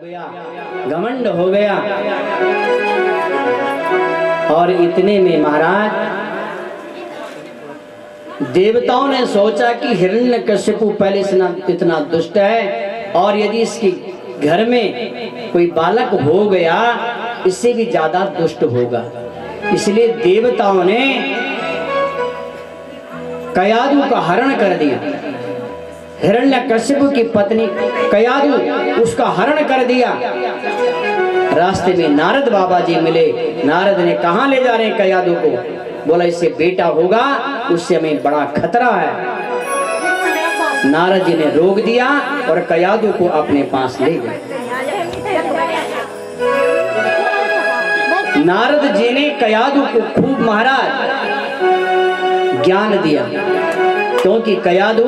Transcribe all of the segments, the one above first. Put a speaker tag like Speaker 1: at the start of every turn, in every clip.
Speaker 1: गया, घमंड हो गया। और इतने में महाराज देवताओं ने सोचा कि हिरण्यकशिपु पहले से इतना दुष्ट है, और यदि इसके घर में कोई बालक हो गया इससे भी ज्यादा दुष्ट होगा। इसलिए देवताओं ने कयादु का हरण कर दिया। हिरण्यकशिपु की पत्नी कयादु, उसका हरण कर दिया। रास्ते में नारद बाबा जी मिले। नारद ने कहाँ ले जा रहे हैं कयादु को? बोला इससे बेटा होगा, उससे हमें बड़ा खतरा है। नारद जी ने रोक दिया और कयादु को अपने पास ले गए। नारद जी ने कयादु को खूब महाराज ज्ञान दिया, क्योंकि कयादु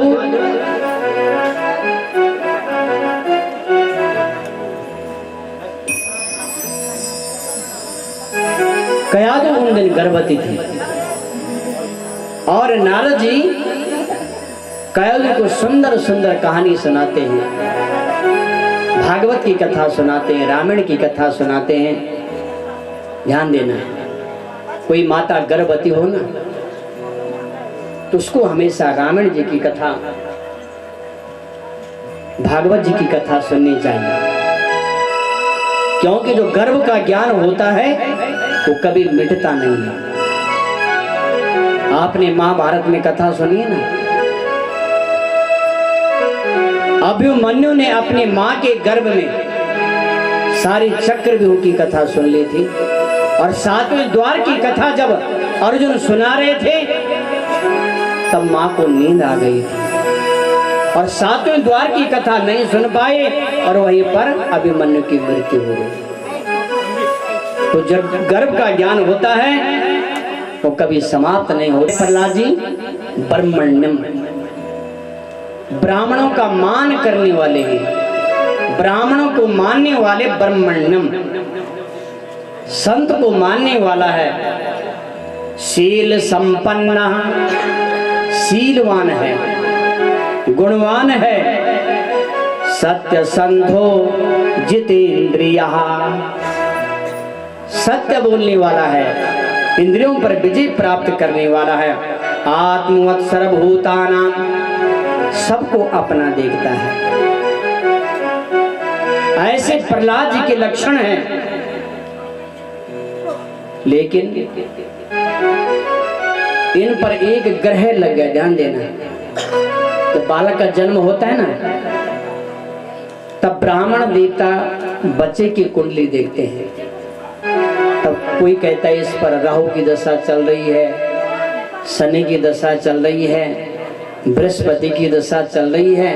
Speaker 1: उन दिन गर्भवती थी। और नारद जी कयादु को सुंदर सुंदर कहानी सुनाते हैं, भागवत की कथा सुनाते हैं, रामायण की कथा सुनाते हैं। ध्यान देना, कोई माता गर्भवती हो ना तो उसको हमेशा रामायण जी की कथा, भागवत जी की कथा सुननी चाहिए, क्योंकि जो गर्भ का ज्ञान होता है वो कभी मिटता नहीं है। आपने महाभारत में कथा सुनी है ना, अभिमन्यु ने अपनी मां के गर्भ में सारी चक्रव्यूह की कथा सुन ली थी, और सातवें द्वार की कथा जब अर्जुन सुना रहे थे तब मां को नींद आ गई थी, और सातवें द्वार की कथा नहीं सुन पाए और वहीं पर अभिमन्यु की मृत्यु हो गई। तो जब गर्भ का ज्ञान होता है वो कभी समाप्त नहीं होता। प्रहलाद जी ब्रह्मण्यम, ब्राह्मणों का मान करने वाले हैं, ब्राह्मणों को मानने वाले ब्रह्मण्यम, संत को मानने वाला है। शील संपन्न, शीलवान है, गुणवान है। सत्य संधो जितेंद्रिया, सत्य बोलने वाला है, इंद्रियों पर विजय प्राप्त करने वाला है। आत्मवत् सर्वभूतानां, सबको अपना देखता है। ऐसे प्रहलाद जी के लक्षण हैं। लेकिन इन पर एक ग्रह लग गया। ध्यान देना, तो बालक का जन्म होता है ना, तब ब्राह्मण देवता बच्चे की कुंडली देखते हैं। तब कोई कहता है इस पर राहु की दशा चल रही है, शनि की दशा चल रही है, बृहस्पति की दशा चल रही है।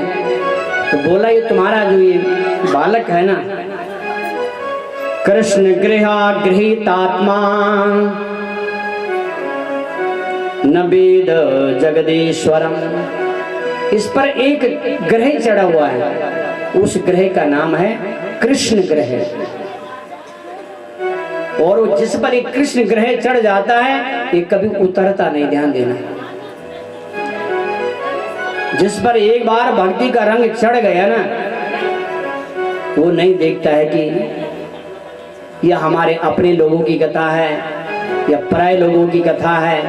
Speaker 1: तो बोला ये तुम्हारा जो ये बालक है ना, कृष्ण गृहीतात्मा न वेद जगदीश्वरम, इस पर एक ग्रह चढ़ा हुआ है, उस ग्रह का नाम है कृष्ण ग्रह। और जिस पर एक कृष्ण ग्रह चढ़ जाता है ये कभी उतरता नहीं। ध्यान देना, जिस पर एक बार भक्ति का रंग चढ़ गया ना, वो नहीं देखता है कि यह हमारे अपने लोगों की कथा है या पराये लोगों की कथा है।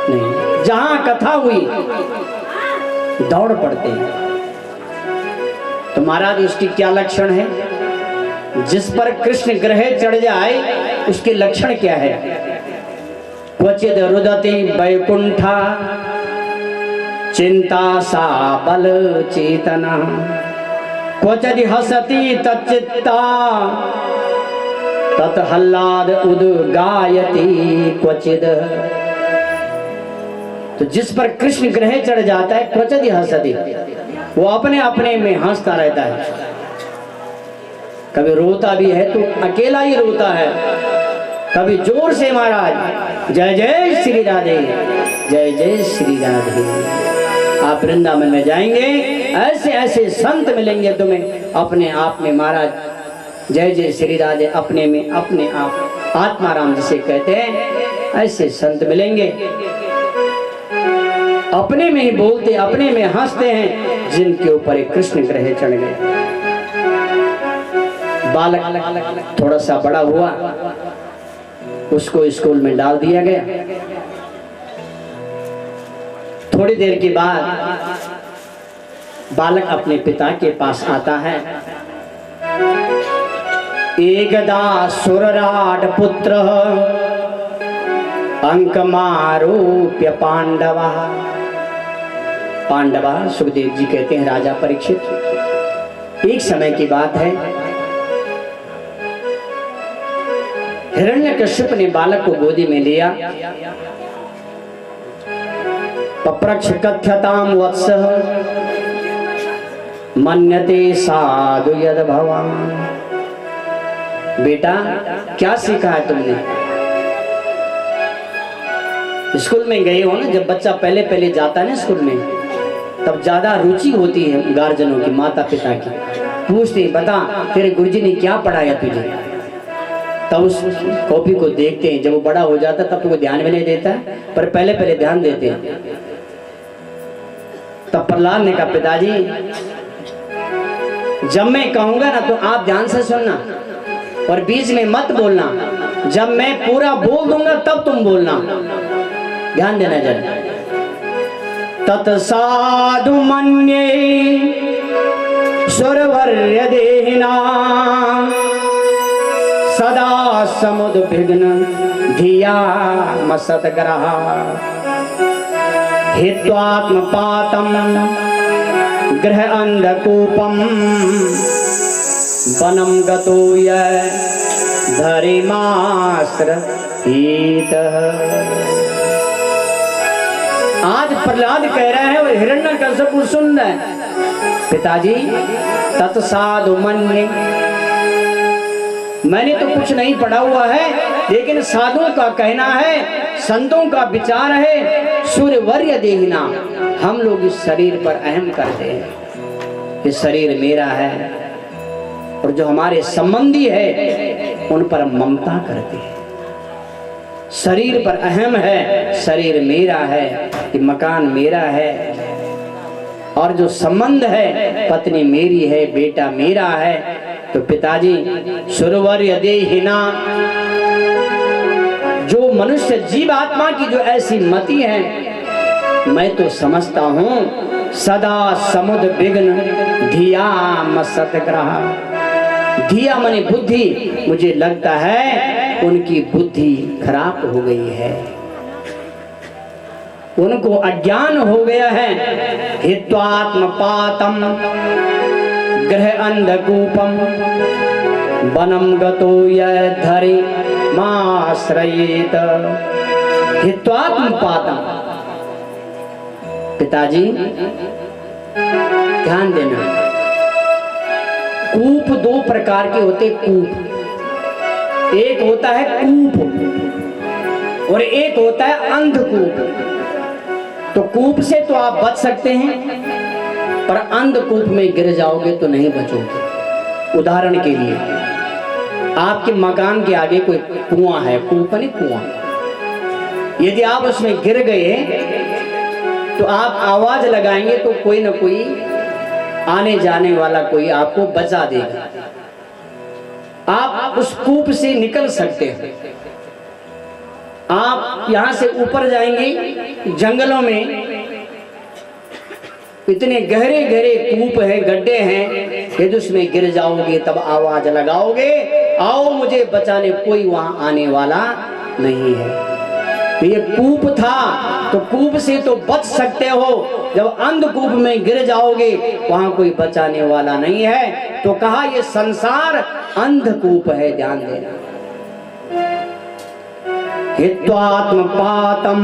Speaker 1: नहीं, जहां कथा हुई दौड़ पड़ते हैं। तो महाराज उसकी क्या लक्षण है? जिस पर कृष्ण ग्रह चढ़ जाए उसके लक्षण क्या है? क्वचिद रुदति वैकुंठा चिंता सा बल चेतना, क्वचिद हसति तच्चित्ता तत्हल्लाद उद्गायति क्वचिद। तो जिस पर कृष्ण ग्रह चढ़ जाता है क्वचिद हसति, वो अपने अपने में हंसता रहता है। कभी रोता भी है तो अकेला ही रोता है, कभी जोर से महाराज जय जय श्री राधे, जय जय श्री राधे। आप वृंदावन में जाएंगे, ऐसे ऐसे संत मिलेंगे तुम्हें अपने आप में महाराज। जय जय श्री राधे अपने में अपने आप, आत्माराम जिसे कहते हैं, ऐसे संत मिलेंगे। अपने में ही बोलते, अपने में हंसते हैं, जिनके ऊपर एक कृष्ण ग्रह चढ़ गए। बालक थोड़ा सा बड़ा हुआ, उसको स्कूल में डाल दिया गया। थोड़ी देर के बाद बालक अपने पिता के पास आता है। एकदा सुरराट पुत्र अंकमारोप्य पांडवा। पांडवा सुखदेव जी कहते हैं राजा परीक्षित। एक समय की बात है, हिरण्यकश्यप ने बालक को गोदी में लिया। पप्रच्छ कथ्यताम वत्सः मन्यते साधु यद भवान। बेटा क्या सीखा है तुमने? स्कूल में गए हो ना, जब बच्चा पहले पहले जाता है ना स्कूल में, तब ज्यादा रुचि होती है गार्जियनों की, माता पिता की। पूछते बता तेरे गुरुजी ने क्या पढ़ाया तुझे, तब उस कॉपी को देखते हैं। जब वो बड़ा हो जाता तब तो वो ध्यान में नहीं देता है, पर पहले पहले ध्यान देते हैं। तब प्रहलाद ने कहा पिताजी जब मैं कहूंगा ना तो आप ध्यान से सुनना और बीच में मत बोलना। जब मैं पूरा बोल दूंगा तब तुम बोलना, ध्यान देना जरा। तत्साधु मन्ये सुरवर्य देहिना सदा समुद्विग्न धिया मसद्ग्रह हित्वात्मपातं गृह अंधकूपम वनं गतो धरिमाश्रयेत। आज प्रहलाद कह रहा है और हिरण्यकश्यप सुन रहा है। पिताजी तत्साधु मन्ये, मैंने तो कुछ नहीं पढ़ा हुआ है, लेकिन साधुओं का कहना है, संतों का विचार है, सूर्यवर्य देहिना, हम लोग इस शरीर पर अहम करते हैं, ये शरीर मेरा है, और जो हमारे संबंधी है उन पर ममता करते हैं। शरीर पर अहम है, शरीर मेरा है, ये मकान मेरा है, और जो संबंध है पत्नी मेरी है, बेटा मेरा है। तो पिताजी सुरवर्य देहिना, जो मनुष्य जीव आत्मा की जो ऐसी मति है, मैं तो समझता हूं सदा समुद्र विघ्न धिया मसद्ग्रह। धिया माने बुद्धि, मुझे लगता है उनकी बुद्धि खराब हो गई है, उनको अज्ञान हो गया है। हित्वात्मपातं गृह अंधकूपम वनं गतो धरिमाश्रयेत। हित्वात्मपातं, पिताजी ध्यान देना, कूप दो प्रकार के होते। कूप एक होता है कूप और एक होता है अंधकूप। तो कूप से तो आप बच सकते हैं, पर अंधकूप में गिर जाओगे तो नहीं बचोगे। उदाहरण के लिए आपके मकान के आगे कोई कुआं है, कूप नहीं कुआं, यदि आप उसमें गिर गए तो आप आवाज लगाएंगे तो कोई ना कोई आने जाने वाला कोई आपको बचा देगा, आप उस कूप से निकल सकते हैं। आप यहां से ऊपर जाएंगे जंगलों में, इतने गहरे गहरे कूप है, गड्ढे हैं, यदि उसमें गिर जाओगे तब आवाज लगाओगे आओ मुझे बचाने, कोई वहां आने वाला नहीं है। तो ये कूप था, तो कूप से तो बच सकते हो, जब अंधकूप में गिर जाओगे वहां कोई बचाने वाला नहीं है। तो कहा ये संसार अंधकूप है, ध्यान देना। हित्वात्मपातं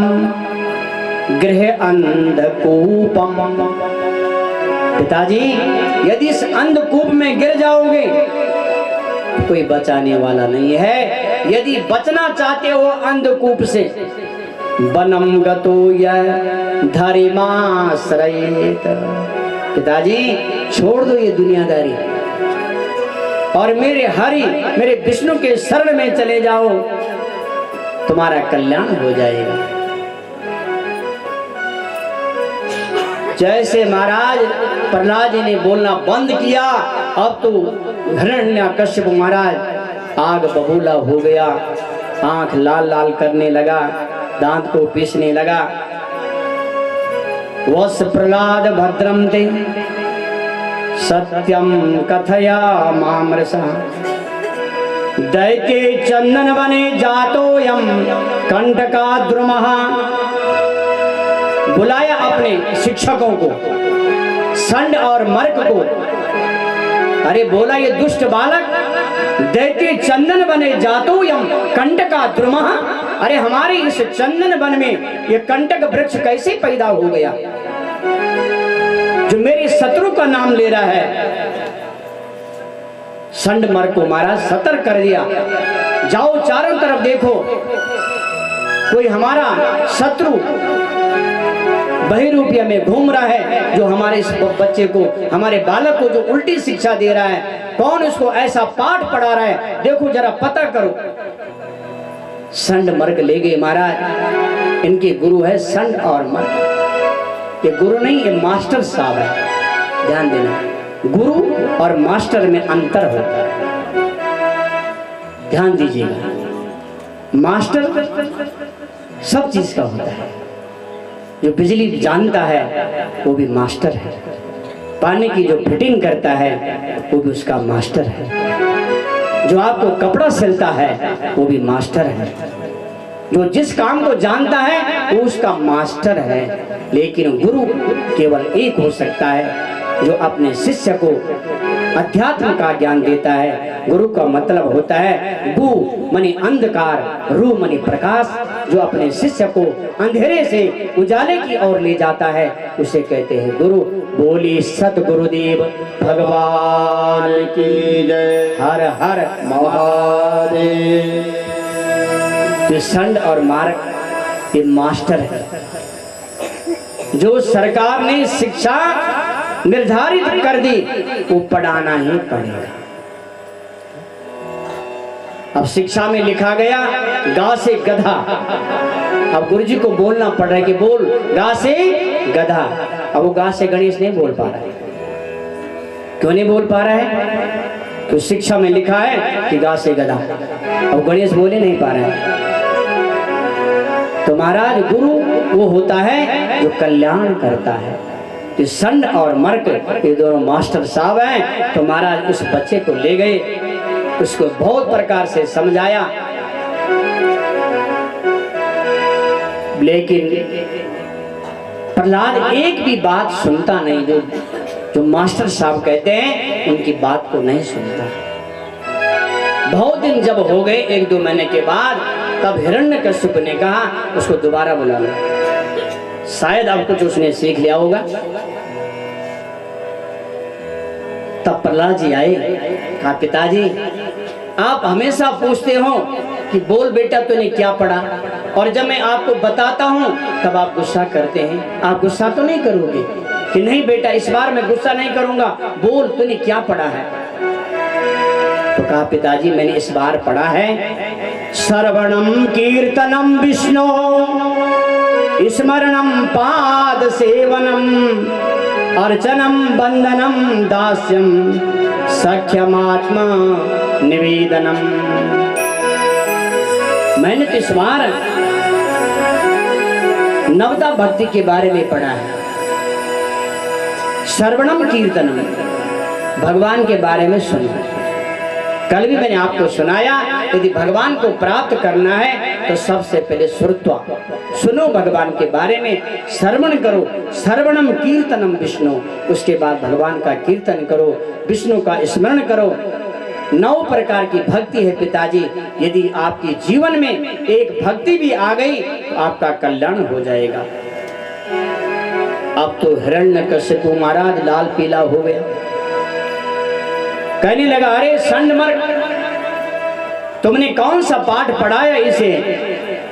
Speaker 1: गृह अंधकूपम। पिताजी यदि इस अंधकूप में गिर जाओगे तो कोई बचाने वाला नहीं है। यदि बचना चाहते हो अंधकूप से, वनं गतो धरिमाश्रयेत। पिताजी छोड़ दो ये दुनियादारी और मेरे हरि मेरे विष्णु के शरण में चले जाओ, तुम्हारा कल्याण हो जाएगा। जैसे महाराज प्रहलाद जी ने बोलना बंद किया, अब तो हिरण्यकश्यप महाराज आग बबूला हो गया, आंख लाल लाल करने लगा, दांत को पीसने लगा। वस प्रहलाद भद्रम ते सत्यम कथया मामृषा दैत्य चंदन बने जातोयम कंटकाद्रुमः। बुलाया अपने शिक्षकों को, संड और मर्क को। अरे बोला, ये दुष्ट बालक दैत्य चंदन बने जातोयम कंटकाद्रुमः। अरे हमारे इस चंदन वन में ये कंटक वृक्ष कैसे पैदा हो गया जो मेरे शत्रु का नाम ले रहा है। संड मर्क को महाराज सतर्क कर दिया, जाओ चारों तरफ देखो, कोई हमारा शत्रु बहिरूपिया में घूम रहा है जो हमारे इस बच्चे को, हमारे बालक को जो उल्टी शिक्षा दे रहा है। कौन उसको ऐसा पाठ पढ़ा रहा है, देखो जरा पता करो। संड मर्क ले गए महाराज, इनके गुरु है संड और मर्क। ये गुरु नहीं, ये मास्टर साहब है। ध्यान देना, गुरु और मास्टर में अंतर होता है, ध्यान दीजिएगा। मास्टर सब चीज का होता है, जो बिजली जानता है वो भी मास्टर है, पानी की जो फिटिंग करता है वो भी उसका मास्टर है, जो आपको कपड़ा सिलता है वो भी मास्टर है, जो जिस काम को जानता है वो उसका मास्टर है। लेकिन गुरु केवल एक हो सकता है जो अपने शिष्य को अध्यात्म का ज्ञान देता है। गुरु का मतलब होता है गु मनी अंधकार, रू मनी प्रकाश, जो अपने शिष्य को अंधेरे से उजाले की ओर ले जाता है, उसे कहते हैं गुरु। बोली सतगुरुदेव भगवान की जय। हर हर महादेव। ये संड और मार्ग ये मास्टर है, जो सरकार ने शिक्षा निर्धारित कर दी वो पढ़ाना ही पड़ेगा। अब शिक्षा में लिखा गया गा से गधा, अब गुरुजी को बोलना पड़ रहा है कि बोल गा से गधा। अब वो गा से गणेश नहीं बोल पा रहा है। क्यों नहीं बोल पा रहा है? तो शिक्षा में लिखा है कि गा से गधा, अब गणेश बोले नहीं पा रहा है। तो महाराज गुरु वो होता है जो कल्याण करता है। तो संड और मर्क ये दोनों मास्टर साहब हैं। तो महाराज उस बच्चे को ले गए, उसको बहुत प्रकार से समझाया, लेकिन प्रहलाद एक भी बात सुनता नहीं। जो मास्टर साहब कहते हैं उनकी बात को नहीं सुनता। बहुत दिन जब हो गए, 1-2 महीने के बाद, तब हिरण्यकश्यप ने कहा उसको दोबारा बुला लो, शायद अब कुछ उसने सीख लिया होगा। तब प्रहलाद जी आए, कहा पिताजी आप हमेशा पूछते हो कि बोल बेटा तूने क्या पढ़ा, और जब मैं आपको बताता हूँ तब आप गुस्सा करते हैं। आप गुस्सा तो नहीं करोगे? कि नहीं बेटा इस बार मैं गुस्सा नहीं करूंगा, बोल तूने क्या पढ़ा है। तो कहा पिताजी मैंने इस बार पढ़ा है श्रवणम कीर्तनम विष्णु स्मरणम पाद सेवनम अर्चनम बंदनम दास्यम सख्यमात्मा निवेदनम। मैंने तो इस बार नवता भक्ति के बारे में पढ़ा है। श्रवणम कीर्तनम, भगवान के बारे में सुना। कल भी मैंने आपको सुनाया, यदि भगवान को प्राप्त करना है तो सबसे पहले श्रुत्वा, सुनो भगवान के बारे में, श्रवण करो। श्रवणम कीर्तनम विष्णु, उसके बाद भगवान का कीर्तन करो, विष्णु का स्मरण करो। 9 प्रकार की भक्ति है पिताजी। यदि आपके जीवन में एक भक्ति भी आ गई तो आपका कल्याण हो जाएगा। अब तो हिरण्यकश्यप महाराज लाल पीला हो गया, कहने लगा अरे संडमर्क, तुमने कौन सा पाठ पढ़ाया इसे,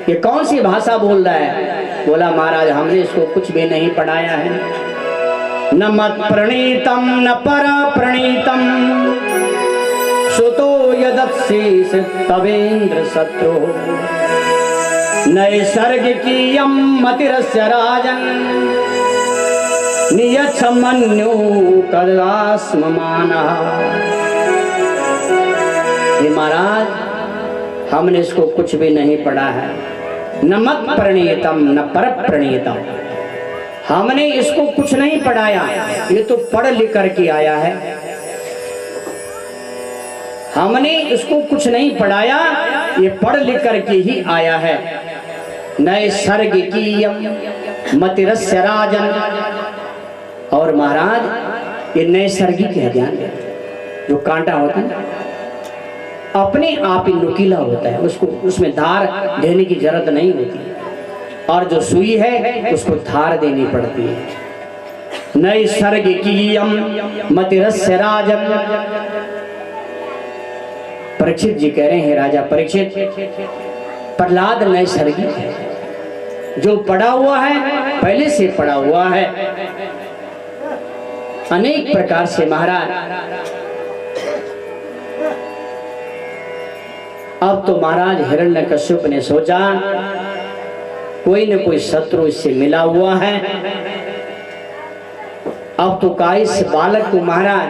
Speaker 1: ये कौन सी भाषा बोल रहा है। बोला महाराज हमने इसको कुछ भी नहीं पढ़ाया है। न मत प्रणीतम न पर प्रणीतम सुतो यदत्सीस तवेन्द्र शत्रु नैसर्गिकीयं मतिरस्य राजन् नियच्छमन्यो कदास्ममानः। हे महाराज, हमने इसको कुछ भी नहीं पढ़ा है, न मत प्रणीयतम न पर प्रणीयतम, हमने इसको कुछ नहीं पढ़ाया, ये तो पढ़ लिख करके आया है। हमने इसको कुछ नहीं पढ़ाया, ये पढ़ लिख करके ही आया है। नैसर्गिकीयम मतिरस्य राजन, और महाराज ये नैसर्गिक है ज्ञान, जो कांटा होता है अपने आप ही नुकीला होता है, उसको उसमें धार देने की जरूरत नहीं होती, और जो सुई है उसको धार देनी पड़ती है। नैसर्गिकीयम मतिरस्य राजन। परीक्षित जी कह रहे हैं, राजा परीक्षित, प्रहलाद नैसर्गिक है, जो पढ़ा हुआ है पहले से पढ़ा हुआ है अनेक प्रकार से। महाराज अब तो महाराज हिरण्यकश्यप ने सोचा कोई न कोई शत्रु इससे मिला हुआ है, अब तो का इस बालक को महाराज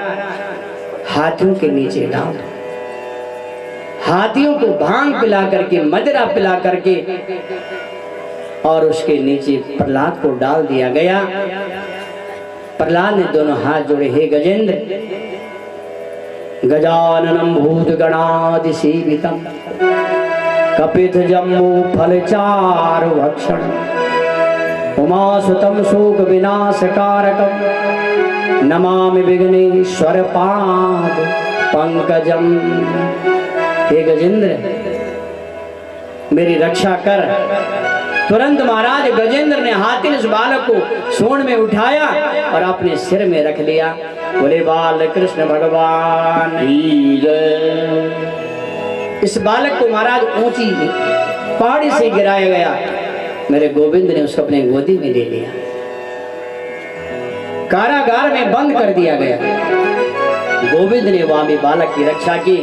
Speaker 1: हाथियों के नीचे डाल दो, हाथियों को भांग पिला करके, मदिरा पिला करके, और उसके नीचे प्रहलाद को डाल दिया गया। प्रहलाद ने दोनों हाथ जोड़े, हे गजेंद्र, गजाननम भूतगणादि सेवितम कपित जम्बू फलचारु भक्षण उमासुतम शोक विनाशकारकम नमामि विघ्नेश्वर पाद पंकजम। हे गजेंद्र, मेरी रक्षा कर। तुरंत महाराज गजेंद्र ने हाथी उस बालक को सूंड में उठाया और अपने सिर में रख लिया। बोले बाल कृष्ण भगवान की जय। इस बालक को महाराज ऊंची पहाड़ी से गिराया गया, मेरे गोविंद ने उसको अपने गोदी में ले लिया, कारागार में बंद कर दिया गया। गोविंद ने वहां भी बालक की रक्षा की।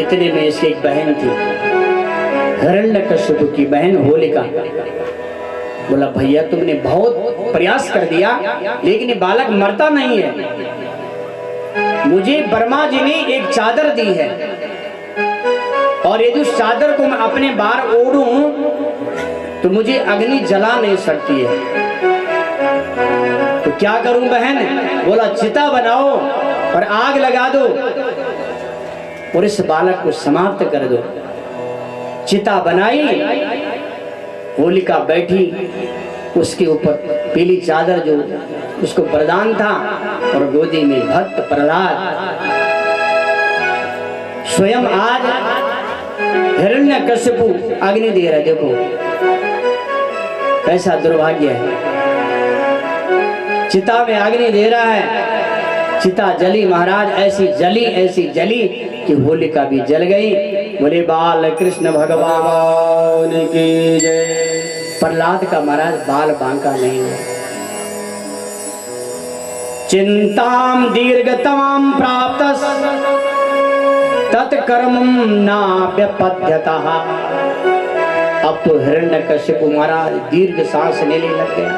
Speaker 1: इतने में इसकी एक बहन थी, हिरण्यकश्यप की बहन होलिका। बोला भैया तुमने बहुत प्रयास कर दिया लेकिन ये बालक मरता नहीं है, मुझे ब्रह्मा जी ने एक चादर दी है और यदि उस चादर को मैं अपने बाहर ओढ़ूं तो मुझे अग्नि जला नहीं सकती है, तो क्या करूं बहन? बोला चिता बनाओ और आग लगा दो और इस बालक को समाप्त कर दो। चिता बनाई, होलिका बैठी, उसके ऊपर पीली चादर जो उसको वरदान था, और गोदी में भक्त प्रहलाद। स्वयं आज हिरण्यकश्यपु अग्नि दे रहा, देखो कैसा दुर्भाग्य है, चिता में अग्नि दे रहा है। चिता जली महाराज, ऐसी जली कि होलिका भी जल गई। बोले बाल कृष्ण भगवान की जय। प्रहलाद का महाराज बाल बांका नहीं है। चिंताम दीर्घतमाम प्राप्त तत्कर्मम नाप्यपद्यतः। अब तो हिरण्यकश्यप महाराज दीर्घ सांस लेने लग गया।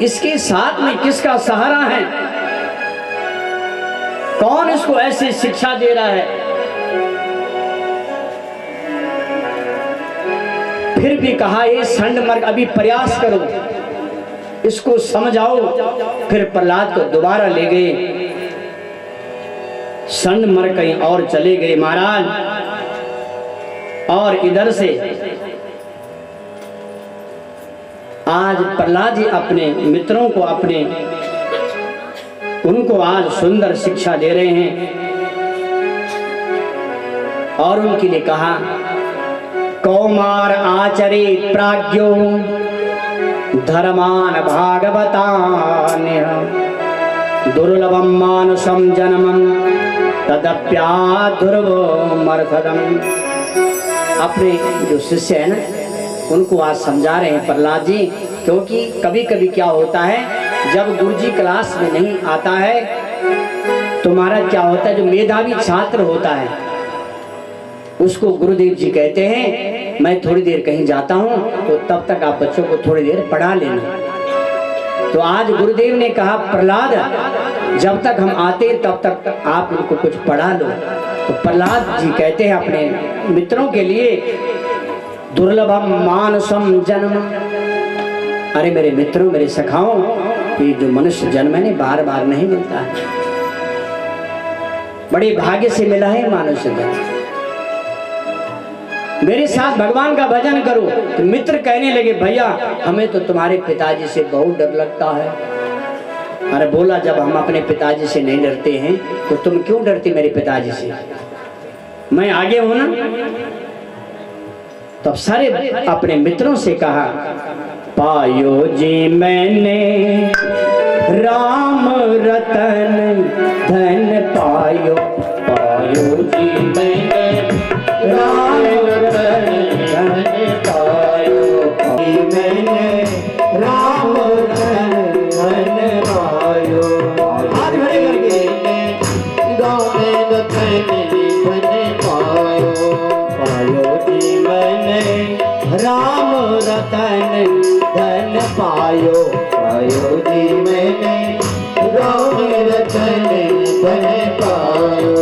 Speaker 1: इसके साथ में किसका सहारा है? कौन इसको ऐसी शिक्षा दे रहा है? फिर भी कहा ये षंडमर्ग, अभी प्रयास करो, इसको समझाओ। फिर प्रहलाद को दोबारा ले गए, षंडमर्ग कहीं और चले गए महाराज। और इधर से आज प्रहलाद जी अपने मित्रों को, उनको आज सुंदर शिक्षा दे रहे हैं और उनके लिए कहा कौमार आचरित प्राज्ञो धर्मान भागवतान्य दुर्लभम मानुषम जन्मम तदप्याधुर्वमर्थदम। अपने जो शिष्य है ना, उनको आज समझा रहे हैं प्रहलाद जी, क्योंकि कभी कभी क्या होता है, जब गुरुजी क्लास में नहीं आता है तो महाराज क्या होता है, जो मेधावी छात्र होता है उसको गुरुदेव जी कहते हैं मैं थोड़ी देर कहीं जाता हूं, तो तब तक आप बच्चों को थोड़ी देर पढ़ा लेना। तो आज गुरुदेव ने कहा प्रहलाद जब तक हम आते तब तक आप उनको कुछ पढ़ा लो। तो प्रहलाद जी कहते हैं अपने मित्रों के लिए दुर्लभम मानसम जन्म, अरे मेरे मित्रों मेरे सखाओं, ये जो मनुष्य जन्म है बार बार नहीं मिलता है, बड़े भाग्य से मिला है मनुष्य जन्म। मेरे साथ भगवान का भजन करो। तो मित्र कहने लगे भैया हमें तो तुम्हारे पिताजी से बहुत डर लगता है। अरे बोला जब हम अपने पिताजी से नहीं डरते हैं तो तुम क्यों डरती मेरे पिताजी से, मैं आगे हूं ना। तब सारे अपने मित्रों से कहा पायो जी मैंने राम रतन धन पायो, पायो जी मैंने राम रतन धन पायो, मैंने राम रतन धन पायो। हाथ खड़े करके गाँव में रतन धन पायो, पायो जी मैंने राम रतन धन पायो, पायो जी मैंने राम रतन धन पायो।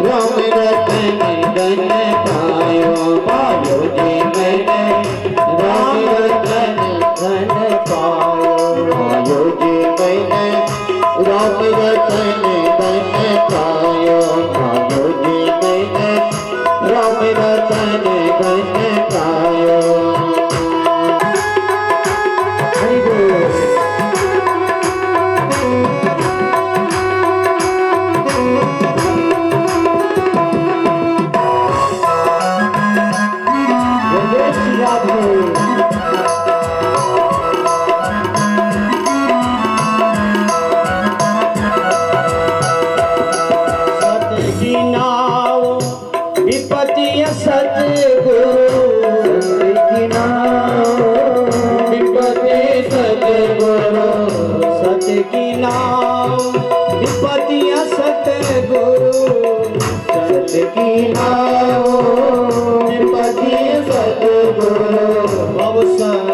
Speaker 2: राम रतन पायो जी मैंने राम रतन धन पायो। पायो जी मैंने राम रतन धन पायो। पायो जी मैंने राम रतन धन पायो। हरि बोल।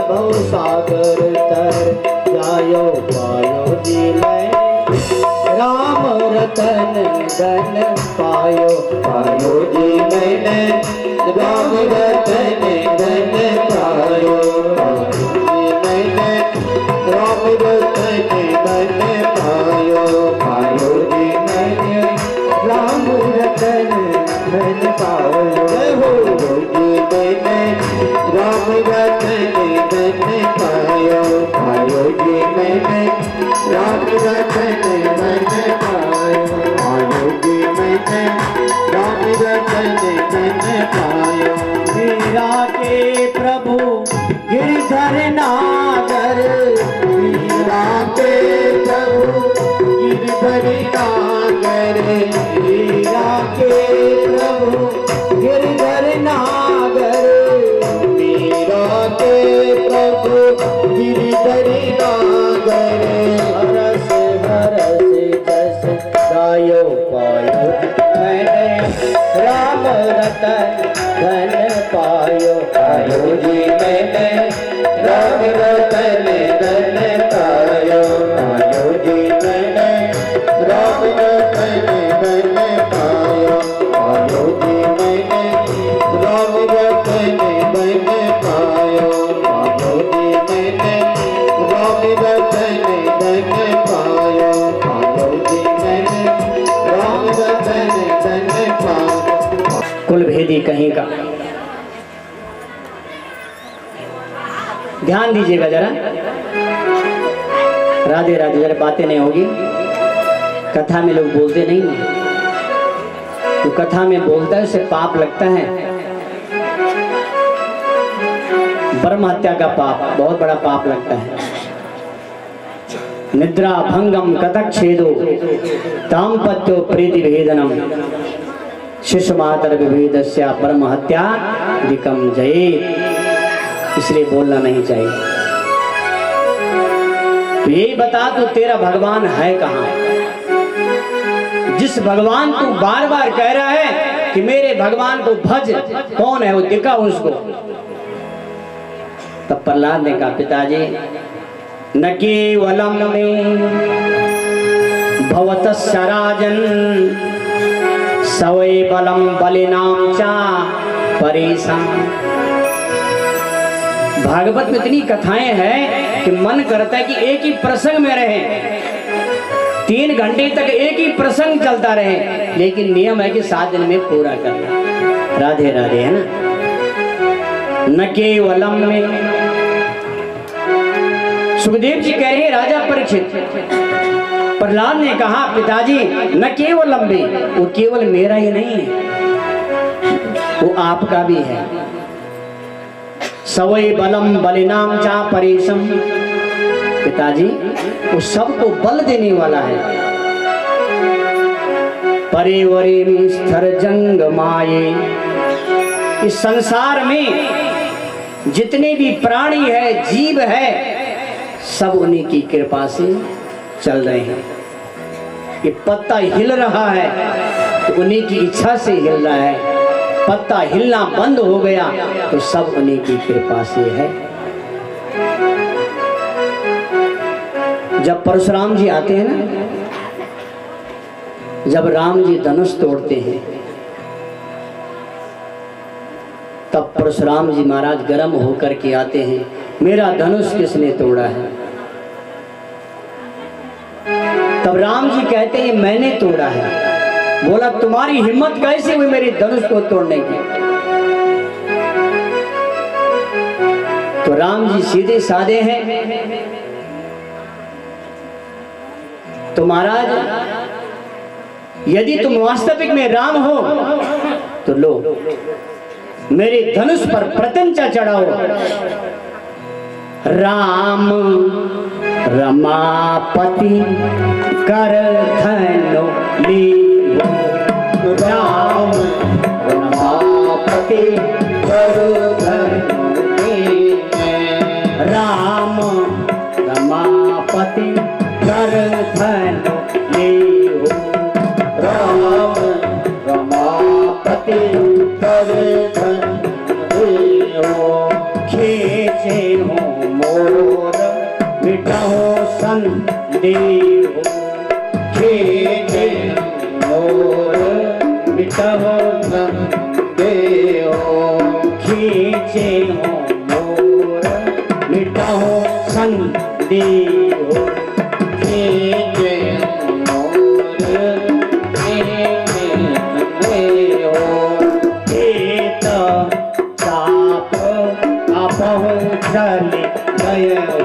Speaker 2: भव सागर तर जायो पायो जी मैं राम रतन धन पायो। पायो जी मैंने राम रतन धन पायो। मैंने राम रतन धन पायो। पायो जी मैंने राम रतन धन पायो। जय हो जी मैंने राम रतन धन पायो। पायो जी मैंने राम रतन धन पायो। पायो जी मैंने राम रतन धन पायो। मीरा के प्रभु गिरधर नागर। मीरा के प्रभु गिरधर नागर। मीरा के प्रभु गिरधर नागर। मीरा के प्रभु गिरधर नागर। हरस हरस जस गायो पायो मैंने राम रतन धन पायो। पायो जी मैंने राम रतन धन पायो। पायो जी मैंने राम रतन धन पायो। पायो जी मैंने राम रतन धन पायो। पायो जी मैंने राम रतन धन पायो। पायो जी मैंने राम रतन धन पायो।
Speaker 1: कुल भेदी कहीं का। ध्यान दीजिएगा जरा। राधे राधे। जरा बातें नहीं होगी। कथा में लोग बोलते नहीं हैं। तो कथा में बोलता है उसे पाप लगता है। ब्रह्म हत्या का पाप बहुत बड़ा पाप लगता है। निद्रा भंगम कथक छेदो दाम्पत्यो प्रीति भेदनम शिशु मातर विभेदस्या ब्रह्म हत्या अधिकम जये। इसलिए बोलना नहीं चाहिए। तो यही बता तू तेरा भगवान है कहाँ? जिस भगवान तू बार बार कह रहा है कि मेरे भगवान को भज, कौन है वो? दिखा उसको। तब प्रहलाद ने कहा पिताजी न केवलम में भवतस्य राजन सवै बलम बलिनाम चा परेशान। भागवत में इतनी कथाएं हैं कि मन करता है कि एक ही प्रसंग में रहे, 3 घंटे तक एक ही प्रसंग चलता रहे, लेकिन नियम है कि 7 दिन में पूरा करना। राधे राधे, है ना। न केवलम में सुखदेव जी कह रहे हैं राजा परीक्षित, प्रहलाद ने कहा पिताजी न केवल लंबे, वो केवल मेरा ही नहीं है, वो आपका भी है। सवै बलम बलिनाम चा परेशम, पिताजी वो सबको बल देने वाला है। परिवरे में स्थिर जंग माये, इस संसार में जितने भी प्राणी है, जीव है, सब उन्हीं की कृपा से चल रहे हैं। ये पत्ता हिल रहा है तो उन्हीं की इच्छा से हिल रहा है, पत्ता हिलना बंद हो गया तो सब उन्हीं की कृपा से है। जब परशुराम जी आते हैं ना, जब राम जी धनुष तोड़ते हैं, तब परशुराम जी महाराज गर्म होकर के आते हैं, मेरा धनुष किसने तोड़ा है? तब राम जी कहते हैं मैंने तोड़ा है। बोला तुम्हारी हिम्मत कैसे हुई मेरी धनुष को तोड़ने की? तो राम जी सीधे साधे हैं। तो महाराज यदि तुम वास्तविक में राम हो तो लो मेरे धनुष पर प्रत्यंचा चढ़ाओ। राम रमापति कर धनु लीवो, राम रमापति कर धनु लीवो, राम रमापति कर धनु लीवो, राम रमापति कर धनु लीवो, खींचे हो मोर मिटाओ संदेहो, खींचे मोर मिटाओ संदेहो, खींचे हो मोर मिटाओ संदेहो, खींचे मोर संदेहो, खेत चाप आपहु चले गए हो,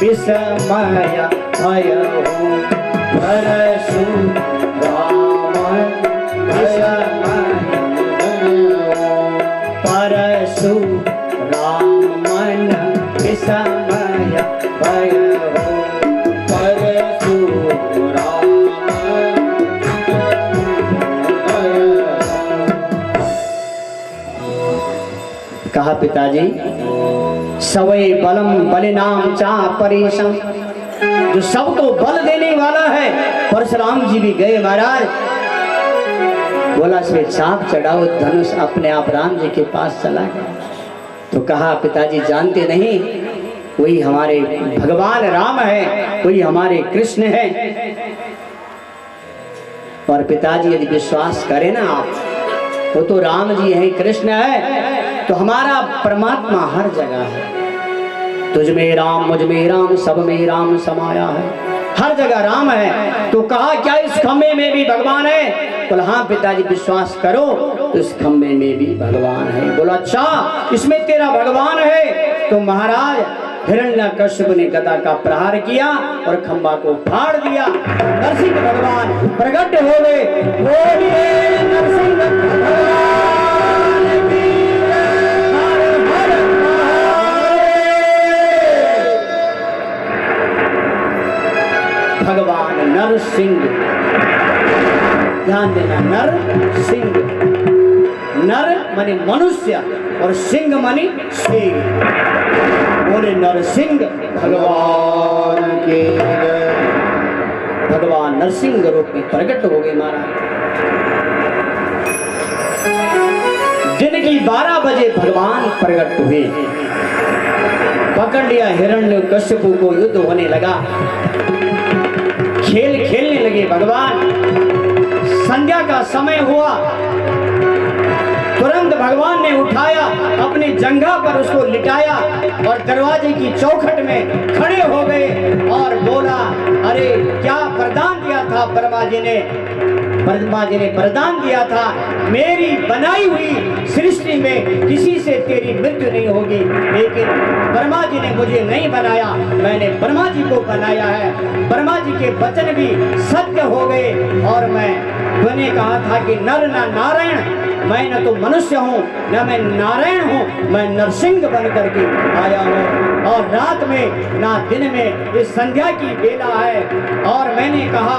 Speaker 1: विस्मय भय हो, परशु राम विस्मय हो, परशु राम मन विस्मय भय हो, परशु राम कहा पिताजी सवै बलम बलिनाम चा परेशम, जो सबको बल देने वाला है परशुराम जी भी गए महाराज। बोला से चाप चढ़ाओ, धनुष अपने आप राम जी के पास चला गया। तो कहा पिताजी जानते नहीं वही हमारे भगवान राम है, वही हमारे कृष्ण है। और पिताजी यदि विश्वास करें ना आप, वो तो राम जी है, कृष्ण है, तो हमारा परमात्मा हर जगह है। तुझ में राम, मुझ में राम, सब में राम समाया है, हर जगह राम है। तो कहा क्या इस खम्भे में भी भगवान है? बोला हाँ पिताजी विश्वास करो तो इस खम्भे में भी भगवान है। बोला अच्छा इसमें तेरा भगवान है? तो महाराज हिरण्यकश्यप ने गदा का प्रहार किया और खंबा को फाड़ दिया। नरसिंह भगवान प्रकट हो गए। बोलिए नरसिंह भगवान की हर हर महादेव। भगवान नरसिंह, ध्यान देना, नरसिंह, नर माने मनुष्य और सिंह माने शेर। बोले नरसिंह भगवान के, भगवान नरसिंह रूप में प्रकट हो गए महाराज। दिन की 12 बजे भगवान प्रकट हुए, पकड़ लिया हिरण्यकश्यप को, युद्ध होने लगा, खेल खेलने लगे भगवान। संध्या का समय हुआ, तुरंत भगवान ने उठाया, अपनी जंघा पर उसको लिटाया और दरवाजे की चौखट में खड़े हो गए और बोला अरे क्या वरदान दिया था ब्रह्मा जी ने? ब्रह्मा जी ने वरदान दिया था मेरी बनाई हुई सृष्टि में किसी से तेरी मृत्यु नहीं होगी, लेकिन ब्रह्मा जी ने मुझे नहीं बनाया, मैंने ब्रह्मा जी को बनाया है। ब्रह्मा जी के वचन भी सत्य हो गए और मैंने कहा था कि नर ना नारायण, मैं न तो मनुष्य हूँ न मैं नारायण हूँ, मैं नरसिंह बन करके आया हूँ। और रात में ना दिन में, इस संध्या की बेला है और मैंने कहा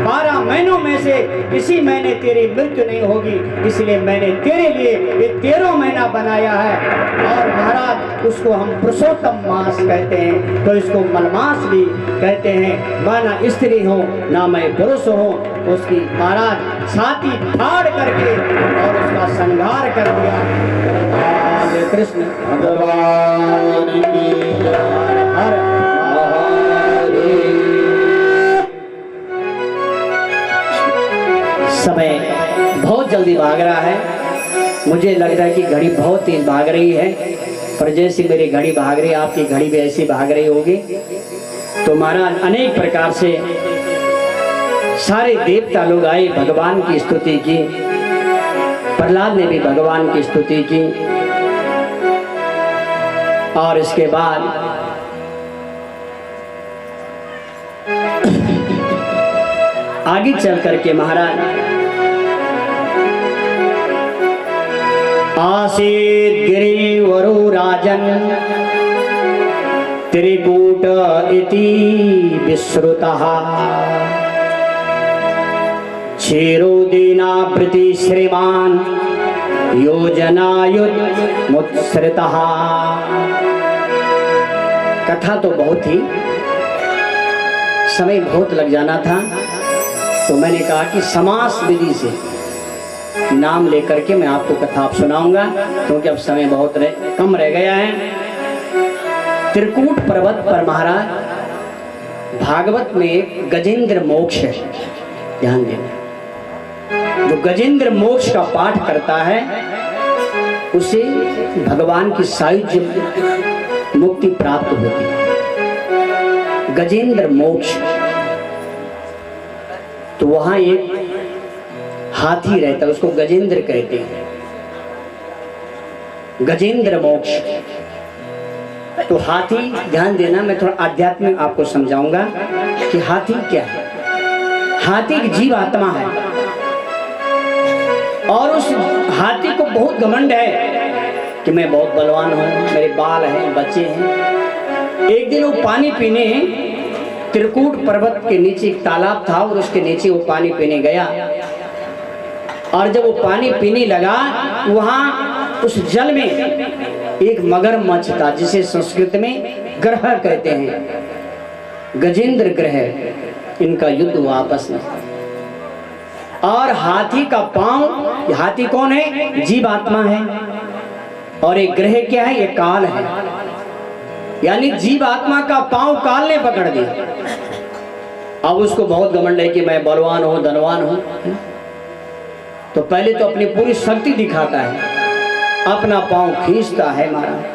Speaker 1: 12 महीनों में से किसी महीने तेरी मृत्यु नहीं होगी, इसलिए मैंने तेरे लिए ये 13 महीना बनाया है। और महाराज उसको हम पुरुषोत्तम मास कहते हैं, तो इसको मलमास भी कहते हैं। मैं ना स्त्री हूँ ना मैं पुरुष हूँ। उसकी महाराज छाती फाड़ करके और उसका संहार कर दिया। हरे कृष्ण
Speaker 2: भगवान की जय।
Speaker 1: हर समय बहुत जल्दी भाग रहा है। मुझे लग रहा है कि घड़ी बहुत तेज भाग रही है, पर जैसी मेरी घड़ी भाग रही है आपकी घड़ी भी ऐसी भाग रही होगी। तो महाराज अनेक प्रकार से सारे देवता लोग आए, भगवान की स्तुति की। प्रहलाद ने भी भगवान की स्तुति की। और इसके बाद आगे चल करके महाराज आसीत गिरिवरो राजन त्रिकूट इति विश्रुतः क्षीरोदीनावृति श्रीमान योजनायुत मुत्सृतः। कथा तो बहुत ही समय बहुत लग जाना था, तो मैंने कहा कि समास विधि से नाम लेकर के मैं आपको कथा सुनाऊंगा, क्योंकि अब समय बहुत कम रह गया है। त्रिकूट पर्वत पर महाराज भागवत में एक गजेंद्र मोक्ष है, ध्यान देना। जो गजेंद्र मोक्ष का पाठ करता है उसे भगवान की सायुज्य मुक्ति प्राप्त होती है। गजेंद्र मोक्ष, तो वहां एक हाथी रहता है, उसको गजेंद्र कहते हैं। गजेंद्र मोक्ष, तो हाथी, ध्यान देना, मैं थोड़ा आध्यात्मिक आपको समझाऊंगा कि हाथी क्या है। हाथी एक जीव आत्मा है और उस हाथी को बहुत घमंड है कि मैं बहुत बलवान हूं, मेरे बाल हैं, बच्चे हैं। एक दिन वो पानी पीने त्रिकूट पर्वत के नीचे एक तालाब था और उसके नीचे वो पानी पीने गया। और जब वो पानी पीने लगा, वहां उस जल में एक मगरमच्छ था, जिसे संस्कृत में ग्रह कहते हैं। गजेंद्र ग्रह, इनका युद्ध हुआ आपस में। और हाथी का पांव, हाथी कौन है? जीवात्मा है। और एक ग्रह क्या है? ये काल है। यानी जीवात्मा का पांव काल ने पकड़ दिया। अब उसको बहुत घमंड है कि मैं बलवान हूं, धनवान हूं। तो पहले तो अपनी पूरी शक्ति दिखाता है, अपना पांव खींचता है। महाराज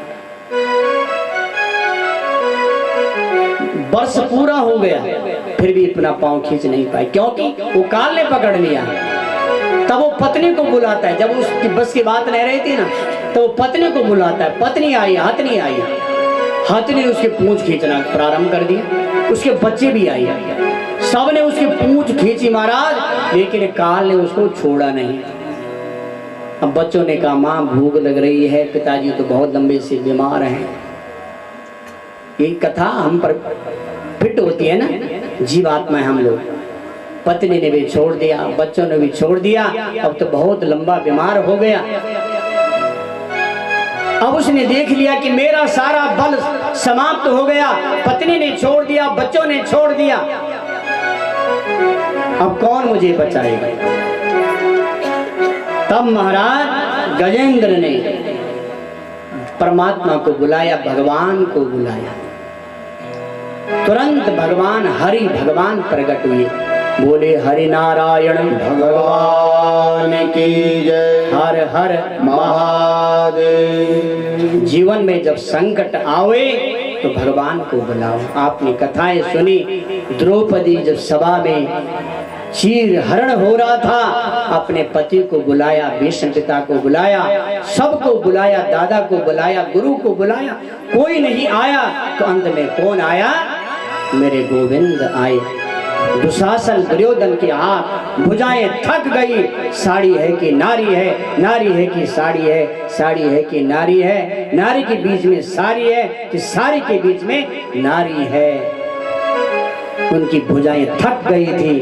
Speaker 1: वर्ष पूरा हो गया फिर भी अपना पांव खींच नहीं पाए, क्योंकि वो काल ने पकड़ लिया। तब वो पत्नी को बुलाता है, जब उसकी बस की बात नहीं रही थी ना, तो वो पत्नी को बुलाता है। पत्नी आई, हथनी आई। हथनी ने उसके पूंछ खींचना प्रारंभ कर दिया, उसके बच्चे भी आए, सबने उसकी पूंछ खींची महाराज, लेकिन काल ने उसको छोड़ा नहीं। अब बच्चों ने कहा मां भूख लग रही है, पिताजी तो बहुत लंबे से बीमार हैं। ये कथा हम पर फिट होती है ना, जीवात्मा है हम लोग। पत्नी ने भी छोड़ दिया, बच्चों ने भी छोड़ दिया, अब तो बहुत लंबा बीमार हो गया। अब उसने देख लिया कि मेरा सारा बल समाप्त हो गया, पत्नी ने छोड़ दिया, बच्चों ने छोड़ दिया, अब कौन मुझे बचाएगा। तब महाराज गजेंद्र ने परमात्मा को बुलाया, भगवान को बुलाया। तुरंत भगवान हरि भगवान प्रकट हुए, बोले हरि नारायण
Speaker 2: भगवान की जय।
Speaker 1: हर हर
Speaker 2: महादेव।
Speaker 1: जीवन में जब संकट आवे तो भगवान को बुलाओ। आपने कथाएं सुनी, द्रौपदी जब सभा में चीर हरण हो रहा था, अपने पति को बुलाया, भीष्म पिता को बुलाया, सबको बुलाया, दादा को बुलाया, गुरु को बुलाया, कोई नहीं आया। तो अंत में कौन आया? मेरे गोविंद आए। दुशासन दुर्योधन की हाथ भुजाएं थक गई, साड़ी है कि नारी है, नारी है कि साड़ी है, साड़ी है कि नारी है, नारी के बीच में साड़ी है कि साड़ी के बीच में नारी है। उनकी भुजाएं थक गई थी,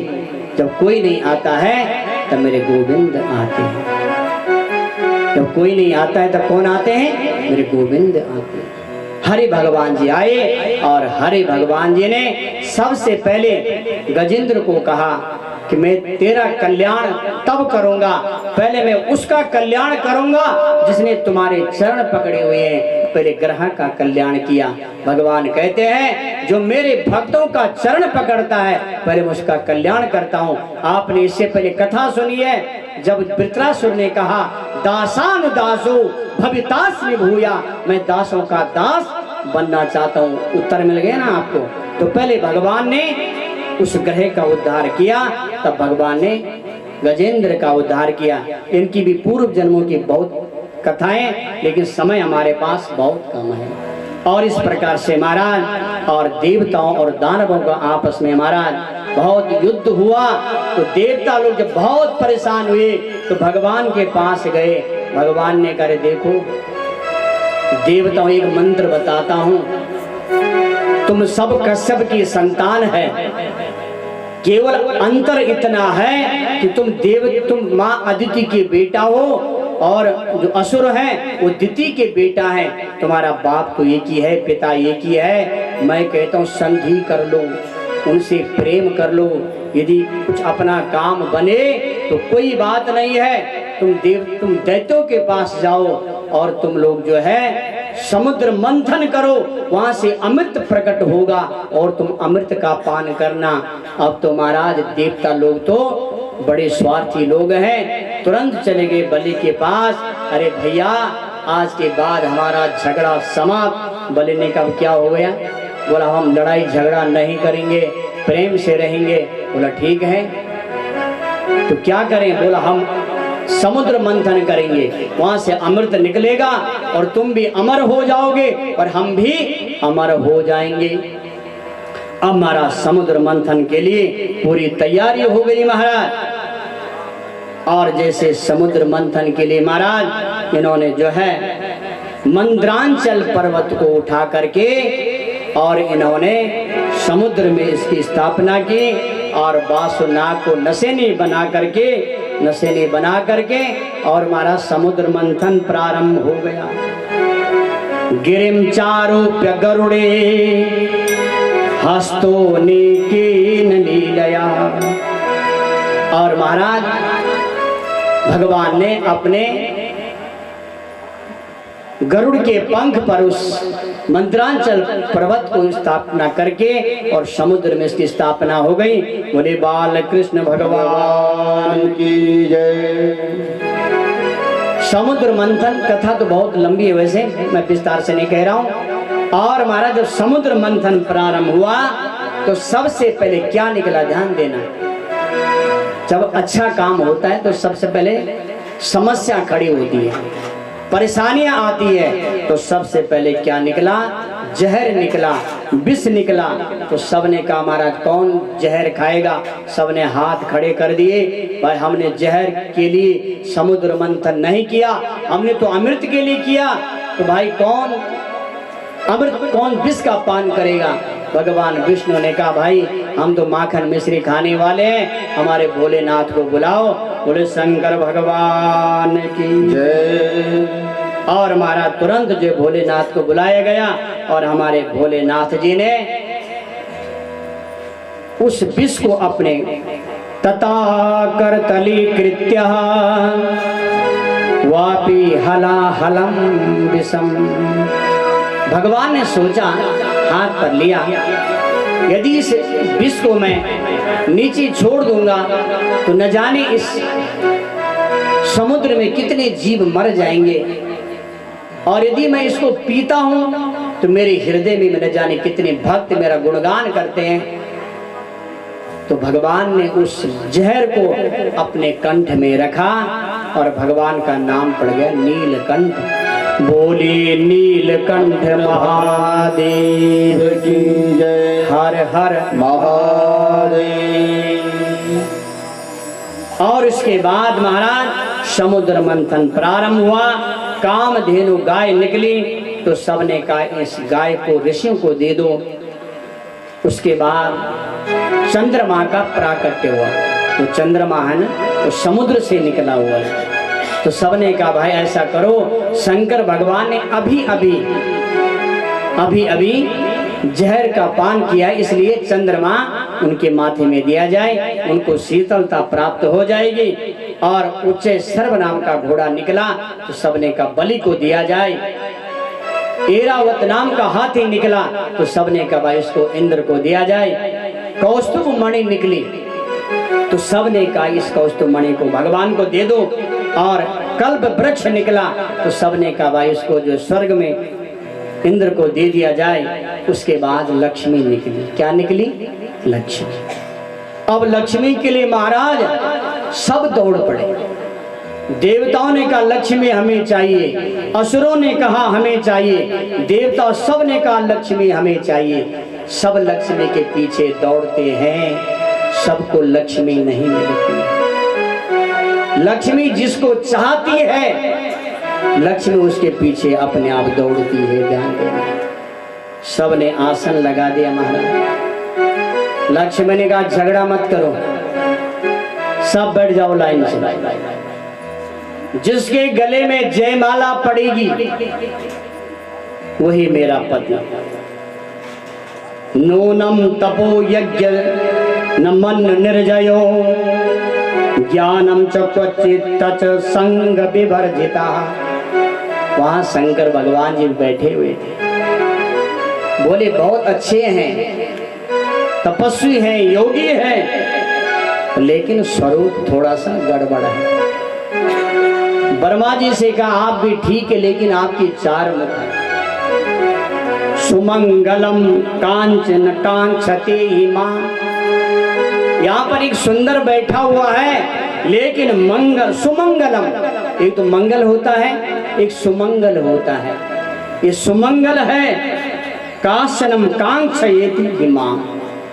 Speaker 1: जब कोई नहीं आता है तब मेरे गोविंद आते हैं। जब कोई नहीं आता है तब कौन आते हैं? मेरे गोविंद आते हैं। हरि भगवान जी आए और हरि भगवान जी ने सबसे पहले गजेंद्र को कहा कि मैं तेरा कल्याण तब करूंगा, पहले मैं उसका कल्याण करूंगा जिसने तुम्हारे चरण पकड़े हुए हैं। पहले ग्रह का कल्याण किया। भगवान कहते हैं जो मेरे भक्तों का चरण पकड़ता है पहले मैं उसका कल्याण करता हूँ। आपने इससे पहले कथा सुनी है, जब वृत्रासुर ने कहा दासान दासो भवितास निभूया, मैं दासों का दास बनना चाहता हूँ। उत्तर मिल गया ना आपको। तो पहले भगवान ने उस ग्रह का उद्धार किया, तब भगवान ने गजेंद्र का उद्धार किया। इनकी भी पूर्व जन्मों की बहुत कथाएं, लेकिन समय हमारे पास बहुत कम है। और इस प्रकार से महाराज और देवताओं और दानवों का आपस में महाराज बहुत युद्ध हुआ। तो देवता लोग जब बहुत परेशान हुए तो भगवान के पास गए। भगवान ने कहा देखो देवताओं, एक मंत्र बताता हूँ, तुम सब कश्यप की संतान है, केवल अंतर इतना है कि तुम माँ अदिति के बेटा हो और जो असुर है वो दिति के बेटा है। तुम्हारा बाप तो एक ही है, पिता एक ही है। मैं कहता हूँ संधि कर लो, उनसे प्रेम कर लो, यदि कुछ अपना काम बने तो कोई बात नहीं है। तुम दैत्यों के पास जाओ और तुम लोग जो है समुद्र मंथन करो, वहां से अमृत प्रकट होगा और तुम अमृत का पान करना। अब तो महाराज देवता लोग तो बड़े स्वार्थी लोग हैं, तुरंत चले गए बलि के पास। अरे भैया आज के बाद हमारा झगड़ा समाप्त। बलि ने कहा क्या हो गया? बोला हम लड़ाई झगड़ा नहीं करेंगे, प्रेम से रहेंगे। बोला ठीक है, तो क्या करें? बोला हम समुद्र मंथन करेंगे, वहां से अमृत निकलेगा और तुम भी अमर हो जाओगे और हम भी अमर हो जाएंगे। अब हमारा समुद्र मंथन के लिए पूरी तैयारी हो गई महाराज। और जैसे समुद्र मंथन के लिए महाराज इन्होंने जो है मंद्रांचल पर्वत को उठा करके और इन्होंने समुद्र में इसकी स्थापना की और बासुनाग को नसेनी बना करके और हमारा समुद्र मंथन प्रारंभ हो गया। गिरिम चारूप्य गरुड़े हस्तो नीकीन लीलया। और महाराज भगवान ने अपने गरुड़ के पंख पर उस मंत्रांचल पर्वत को स्थापना करके और समुद्र में इसकी स्थापना हो गई। बोले बाल कृष्ण भगवान
Speaker 2: की जय।
Speaker 1: समुद्र मंथन कथा तो बहुत लंबी है, वैसे मैं विस्तार से नहीं कह रहा हूँ। और हमारा जब समुद्र मंथन प्रारंभ हुआ तो सबसे पहले क्या निकला, ध्यान देना। जब अच्छा काम होता है तो सबसे पहले समस्या खड़ी होती है, परेशानियां आती है, तो सबसे पहले क्या निकला? जहर निकला, विष निकला। तो सबने कहा महाराज कौन जहर खाएगा? सबने हाथ खड़े कर दिए। भाई हमने जहर के लिए समुद्र मंथन नहीं किया, हमने तो अमृत के लिए किया। तो भाई कौन अमृत, कौन विष का पान करेगा? भगवान विष्णु ने कहा भाई हम तो माखन मिश्री खाने वाले हैं, हमारे भोलेनाथ को बुलाओ। बोले शंकर भगवान की जय। और हमारा तुरंत जो भोलेनाथ को बुलाया गया और हमारे भोलेनाथ जी ने उस विष को अपने तथा करतली कृत्य वापी हलाहलम विषम। भगवान ने सोचा, हाथ पर लिया, यदि इस विष को मैं नीचे छोड़ दूंगा तो न जाने इस समुद्र में कितने जीव मर जाएंगे, और यदि मैं इसको पीता हूं तो मेरे हृदय में न जाने कितने भक्त मेरा गुणगान करते हैं। तो भगवान ने उस जहर को अपने कंठ में रखा और भगवान का नाम पड़ गया नीलकंठ। बोले नीलकंठ महादेव की जय। हर हर
Speaker 2: महादेव।
Speaker 1: और इसके बाद महाराज समुद्र मंथन प्रारंभ हुआ। कामधेनु गाय निकली तो सबने कहा इस गाय को ऋषियों को दे दो। उसके बाद चंद्रमा का प्राकट्य हुआ। तो चंद्रमा है ना वो समुद्र से निकला हुआ है। तो सबने कहा भाई ऐसा करो, शंकर भगवान ने अभी अभी जहर का पान किया, इसलिए चंद्रमा उनके माथे में दिया जाए, उनको शीतलता प्राप्त हो जाएगी। और उच्चे सर्व नाम का घोड़ा निकला तो सबने का बलि को दिया जाए। एरावत नाम का हाथी निकला तो सबने का भाई इसको इंद्र को दिया जाए। कौस्तुभ मणि निकली तो सबने कहा इस कौस्तुभ मणि को भगवान को दे दो। और कल्प वृक्ष निकला तो सबने कहा भाई इसको जो स्वर्ग में इंद्र को दे दिया जाए। उसके बाद लक्ष्मी निकली। क्या निकली? लक्ष्मी। अब लक्ष्मी के लिए महाराज सब दौड़ पड़े। देवताओं ने कहा लक्ष्मी हमें चाहिए, असुरों ने कहा हमें चाहिए, देवता सब ने कहा लक्ष्मी हमें चाहिए। सब लक्ष्मी के पीछे दौड़ते हैं, सबको लक्ष्मी नहीं मिलती। लक्ष्मी जिसको चाहती है लक्ष्मी उसके पीछे अपने आप दौड़ती है। ध्यान देना। सब ने आसन लगा दिया महाराज। लक्ष्मी ने कहा झगड़ा मत करो, सब बैठ जाओ लाइन से। जिसके गले में जयमाला पड़ेगी वही मेरा पति। नूनम तपो यज्ञ न मन निर्जयो ज्ञानम च क्वचित तच संग विवर्जिता। वहां शंकर भगवान जी बैठे हुए थे। बोले बहुत अच्छे हैं, तपस्वी हैं, योगी हैं, लेकिन स्वरूप थोड़ा सा गड़बड़ है। ब्रह्मा जी से कहा आप भी ठीक है, लेकिन आपकी चार मुख है। सुमंगलम कांचन कांक्षते इमा। यहाँ पर एक सुंदर बैठा हुआ है, लेकिन मंगल सुमंगलम, एक तो मंगल होता है एक सुमंगल होता है। ये सुमंगल है कांचनम कांक्षयेति इमाम,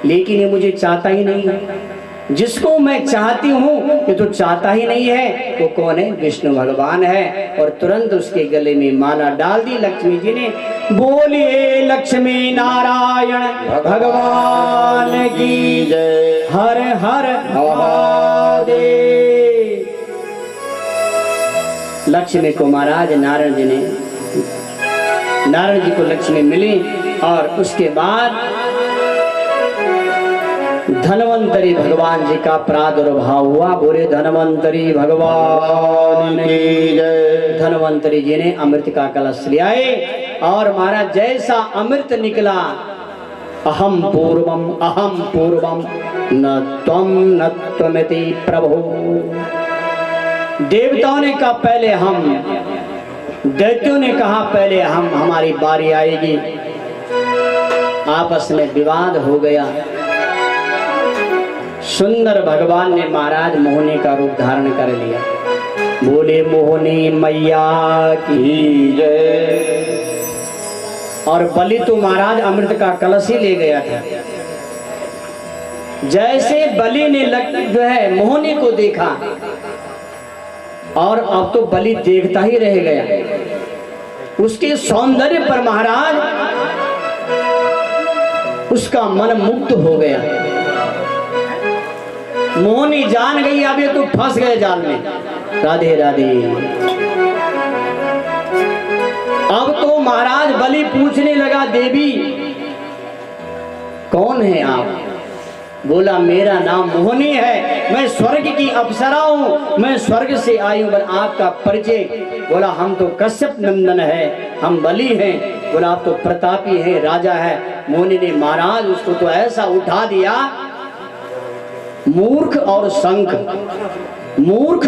Speaker 1: लेकिन ये मुझे चाहता ही नहीं है। जिसको मैं चाहती हूँ ये तो चाहता ही नहीं है। वो कौन है? विष्णु भगवान है। और तुरंत उसके गले में माला डाल दी लक्ष्मी जी ने। बोलिए लक्ष्मी नारायण भगवान की जय। हर हर महादेव। लक्ष्मी को महाराज नारायण जी को लक्ष्मी मिली। और उसके बाद धन्वंतरी भगवान जी का प्रादुर्भाव हुआ। बोले धन्वंतरी भगवान की जय। धन्वंतरी जी ने अमृत का कलश ले आए और महाराज जैसा अमृत निकला, अहम पूर्वम न त्वमिति प्रभु। देवताओं ने कहा पहले हम, दैत्यों ने कहा पहले हम, हमारी बारी आएगी। आपस में विवाद हो गया। सुंदर भगवान ने महाराज मोहनी का रूप धारण कर लिया। बोले मोहनी मैया की जय। और बलि तो महाराज अमृत का कलश ही ले गया था। जैसे बलि ने जो है मोहनी को देखा, और अब तो बलि देखता ही रह गया। उसके सौंदर्य पर महाराज उसका मन मुग्ध हो गया। मोहनी जान गई अब ये तो फंस गए जाल में। राधे राधे। अब तो महाराज बलि पूछने लगा देवी कौन है आप? बोला मेरा नाम मोहनी है, मैं स्वर्ग की अप्सरा हूँ, मैं स्वर्ग से आई हूँ। बोला आपका परिचय? बोला हम तो कश्यप नंदन है, हम बलि हैं। बोला आप तो प्रतापी हैं, राजा है। मोहनी ने महाराज उसको तो ऐसा उठा दिया, मूर्ख और शंख, मूर्ख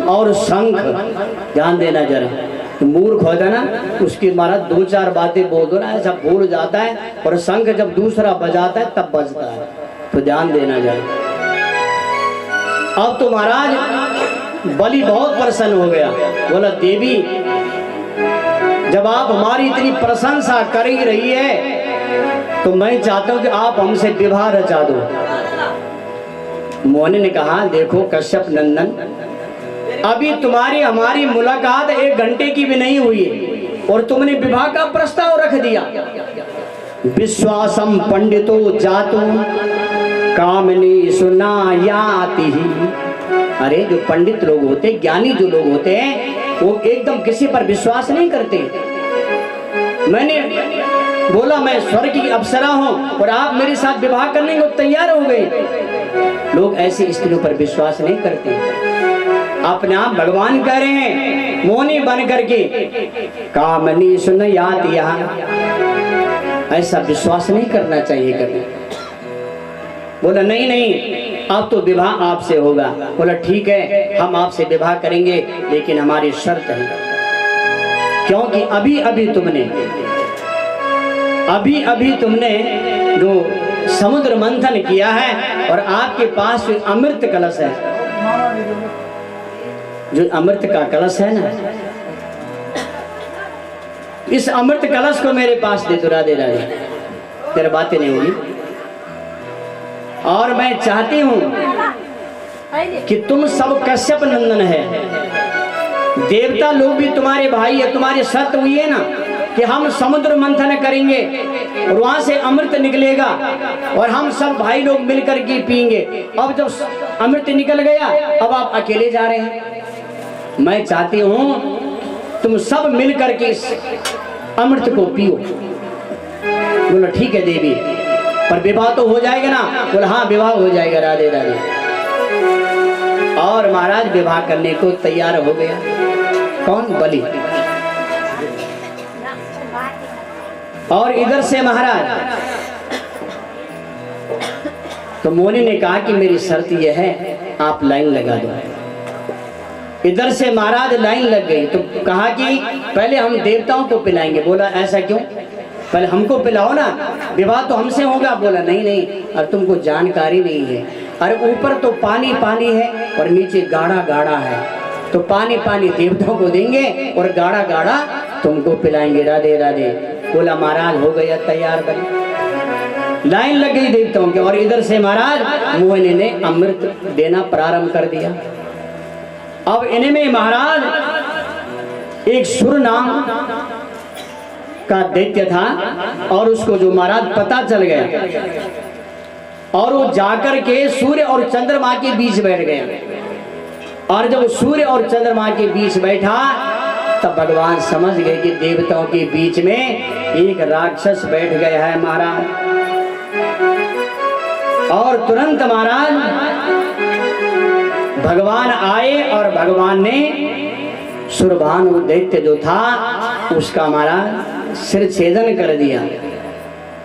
Speaker 1: और शंख। ध्यान देना जरा। तो मूर्ख होता ना उसकी महाराज दो चार बातें बोल दो ना ऐसा भूल जाता है, और शंख जब दूसरा बजाता है तब बजता है। तो ध्यान देना जरा। अब तो महाराज बलि बहुत प्रसन्न हो गया। बोला देवी जब आप हमारी इतनी प्रशंसा कर ही रही है तो मैं चाहता हूं कि आप हमसे विवाह रचा दो। मोहनी ने कहा देखो कश्यप नंदन, अभी तुम्हारी हमारी मुलाकात 1 घंटे की भी नहीं हुई है और तुमने विवाह का प्रस्ताव रख दिया। विश्वासम पंडितो जातु कामनी सुनायाति। अरे जो पंडित लोग होते, ज्ञानी जो लोग होते हैं, वो एकदम किसी पर विश्वास नहीं करते। मैंने बोला मैं स्वर्ग की अप्सरा हूं और आप मेरे साथ विवाह करने को तैयार हो गए। लोग ऐसी स्त्रियों पर विश्वास नहीं करते। अपने आप भगवान कह रहे हैं मोनी बन करके, कामनी सुनायाति। ऐसा विश्वास नहीं करना चाहिए कभी। बोला नहीं नहीं, अब तो विवाह आपसे होगा। बोला ठीक है, हम आपसे विवाह करेंगे, लेकिन हमारी शर्त है, क्योंकि अभी अभी तुमने जो समुद्र मंथन किया है और आपके पास जो अमृत कलश है, जो अमृत का कलश है ना, इस अमृत कलश को मेरे पास दे दो राधे राधे, तेरे बातें नहीं होगी। और मैं चाहती हूं कि तुम सब कश्यप नंदन है, देवता लोग भी तुम्हारे भाई है। तुम्हारी शर्त हुई है ना कि हम समुद्र मंथन करेंगे और वहां से अमृत निकलेगा और हम सब भाई लोग मिलकर के पिएंगे। अब जब अमृत निकल गया, अब आप अकेले जा रहे हैं। मैं चाहती हूं तुम सब मिलकर के इस अमृत को पियो। बोला ठीक है देवी, पर विवाह तो हो जाएगा ना? बोला हाँ विवाह हो जाएगा राधे राधे। और महाराज विवाह करने को तैयार हो गया। कौन? बलि। और इधर से महाराज, तो मोनी ने कहा कि मेरी शर्त यह है, आप लाइन लगा दो। इधर से महाराज लाइन लग गई। तो कहा कि पहले हम देवताओं को पिलाएंगे। बोला ऐसा क्यों? पहले हमको पिलाओ ना, विवाह तो हमसे होगा। बोला नहीं नहीं, और तुमको जानकारी नहीं है। अरे ऊपर तो पानी पानी है और नीचे गाढ़ा गाढ़ा है, तो पानी पानी देवताओं को देंगे और गाढ़ा गाढ़ा तुमको पिलाएंगे। राधे राधे। बोला महाराज हो गया तैयार। बनी लाइन लग गई देवताओं की। और इधर से महाराज मोहिनी ने अमृत देना प्रारंभ कर दिया। अब इन्हीं में महाराज एक सुर नाम का दैत्य था, और उसको जो महाराज पता चल गया, और वो जाकर के सूर्य और चंद्रमा के बीच बैठ गया। और जब सूर्य और चंद्रमा के बीच बैठा, तब भगवान समझ गए कि देवताओं के बीच में एक राक्षस बैठ गया है महाराज। और तुरंत महाराज भगवान आए और भगवान ने सुरभानु दैत्य जो था उसका महाराज सिर छेदन कर दिया।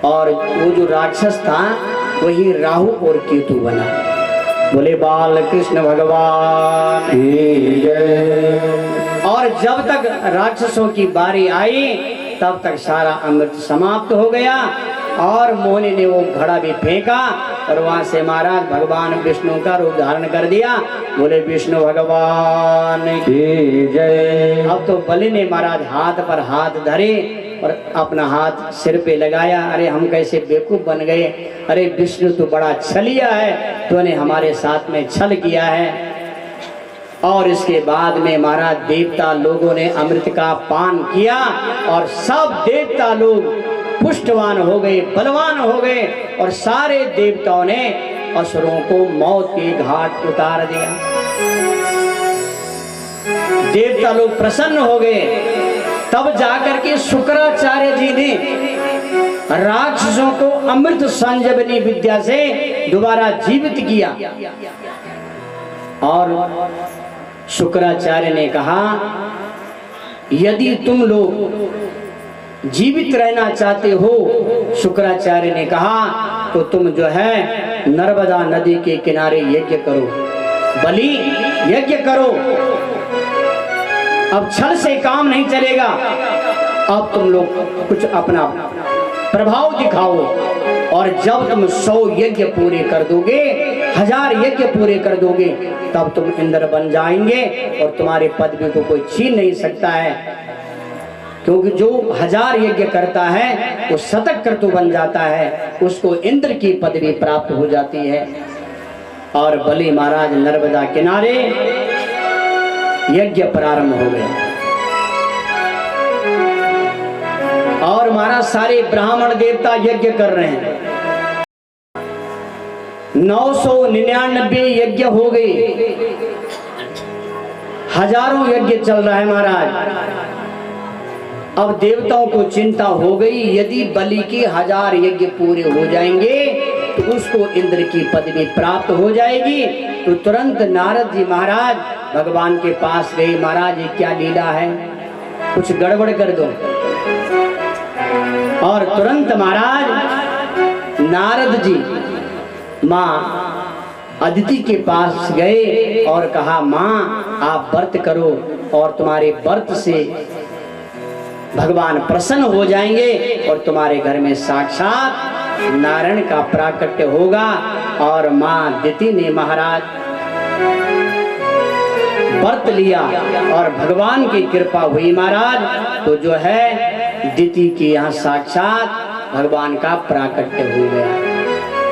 Speaker 1: और वो जो राक्षस था वही राहु और केतु बना। बोले बाल कृष्ण भगवान की जय। और जब तक राक्षसों की बारी आई, तब तक सारा अमृत समाप्त हो गया। और मोहिनी ने वो घड़ा भी फेंका और वहां से महाराज भगवान विष्णु का रूप धारण कर दिया। बोले विष्णु भगवान की जय। अब तो बलि ने महाराज हाथ पर हाथ धरे और अपना हाथ सिर पे लगाया। अरे हम कैसे बेवकूफ बन गए। अरे विष्णु तो बड़ा छलिया है, तूने हमारे साथ में छल किया है। और इसके बाद में महाराज देवता लोगों ने अमृत का पान किया और सब देवता लोग पुष्टवान हो गए, बलवान हो गए। और सारे देवताओं ने असुरों को मौत के घाट उतार दिया। देवता लोग प्रसन्न हो गए। तब जाकर के शुक्राचार्य जी ने राक्षसों को अमृत संजीवनी विद्या से दोबारा जीवित किया। और शुक्राचार्य ने कहा यदि तुम लोग जीवित रहना चाहते हो, शुक्राचार्य ने कहा, तो तुम जो है नर्मदा नदी के किनारे यज्ञ करो, बलि यज्ञ करो। अब छल से काम नहीं चलेगा। अब तुम लोग कुछ अपना प्रभाव दिखाओ। और जब तुम 100 यज्ञ पूरे कर दोगे, 1000 यज्ञ पूरे कर दोगे, तब तुम इंद्र बन जाएंगे और तुम्हारे पदवी को कोई छीन नहीं सकता है। क्योंकि जो 1000 यज्ञ करता है वो शतक क्रतु बन जाता है, उसको इंद्र की पदवी प्राप्त हो जाती है। और बलि महाराज नर्मदा किनारे यज्ञ प्रारंभ हो गया। और महाराज सारे ब्राह्मण देवता यज्ञ कर रहे हैं। 999 यज्ञ हो गए, हजारों यज्ञ चल रहा है महाराज। अब देवताओं को चिंता हो गई, यदि बलि के 1000 यज्ञ पूरे हो जाएंगे तो उसको इंद्र की पदवी प्राप्त हो जाएगी। तो तुरंत नारद जी महाराज भगवान के पास गए, महाराज ये क्या लीला है, कुछ गड़बड़ कर दो। और तुरंत महाराज नारद जी माँ अदिति के पास गए और कहा, माँ आप व्रत करो और तुम्हारे व्रत से भगवान प्रसन्न हो जाएंगे और तुम्हारे घर में साक्षात नारायण का प्राकट्य होगा। और माँ अदिति ने महाराज व्रत लिया और भगवान की कृपा हुई महाराज। तो जो है दिति के यहाँ साक्षात भगवान का प्राकट्य हो गया।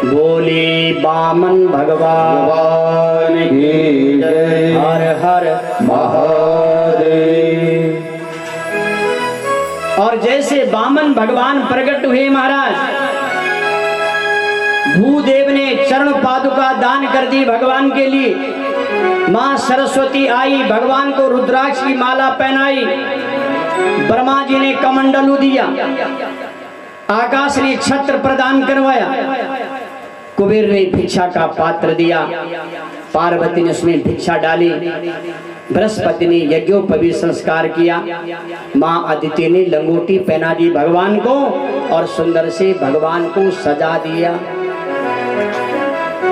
Speaker 1: बोले बामन भगवान
Speaker 2: की जय।
Speaker 1: हर हर
Speaker 2: महादेव।
Speaker 1: और जैसे बामन भगवान प्रकट हुए महाराज, भूदेव ने चरण पादुका दान कर दी भगवान के लिए। मां सरस्वती आई, भगवान को रुद्राक्ष की माला पहनाई। ब्रह्मा जी ने कमंडलू दिया, आकाश ने छत्र प्रदान करवाया, कुबेर ने भिक्षा का पात्र दिया, पार्वती ने उसमें भिक्षा डाली, बृहस्पति ने यज्ञोपवीत संस्कार किया, माँ अदिति ने लंगोटी पहना दी भगवान को और सुंदर से भगवान को सजा दिया।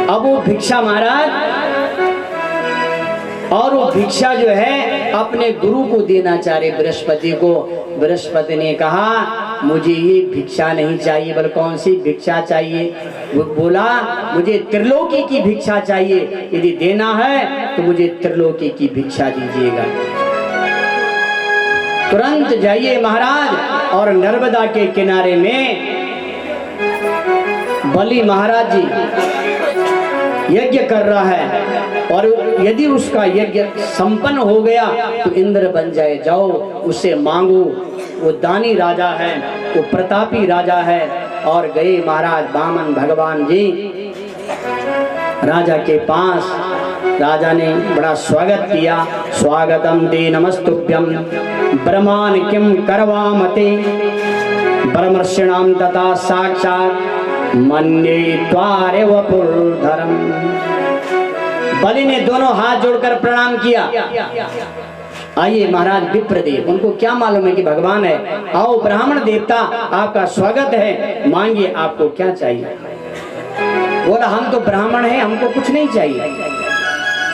Speaker 1: अब वो भिक्षा महाराज, और वो भिक्षा जो है अपने गुरु को देना चाह रहे बृहस्पति को। बृहस्पति ने कहा मुझे ये भिक्षा नहीं चाहिए, बोले कौन सी भिक्षा चाहिए? वो बोला मुझे त्रिलोकी की भिक्षा चाहिए, यदि देना है तो मुझे त्रिलोकी की भिक्षा दीजिएगा। तुरंत जाइए महाराज, और नर्मदा के किनारे में बलि महाराज जी यज्ञ कर रहा है, और यदि उसका यज्ञ संपन्न हो गया तो इंद्र बन जाए, जाओ उससे मांगो, वो दानी राजा है, वो प्रतापी राजा है। और गए महाराज बामन भगवान जी राजा के पास। राजा ने बड़ा स्वागत किया, स्वागतम ते नमस्तुभ्यम ब्रह्मान् किम करवामते ब्रह्मर्षिणाम तथा साक्षात मन्ये त्वारे वपुर्धरम। बलि ने दोनों हाथ जोड़कर प्रणाम किया। आइए महाराज विप्रदेव, उनको क्या मालूम है कि भगवान है। आओ ब्राह्मण देवता आपका स्वागत है, मांगिए आपको क्या चाहिए। बोला हम तो ब्राह्मण हैं, हमको कुछ नहीं चाहिए।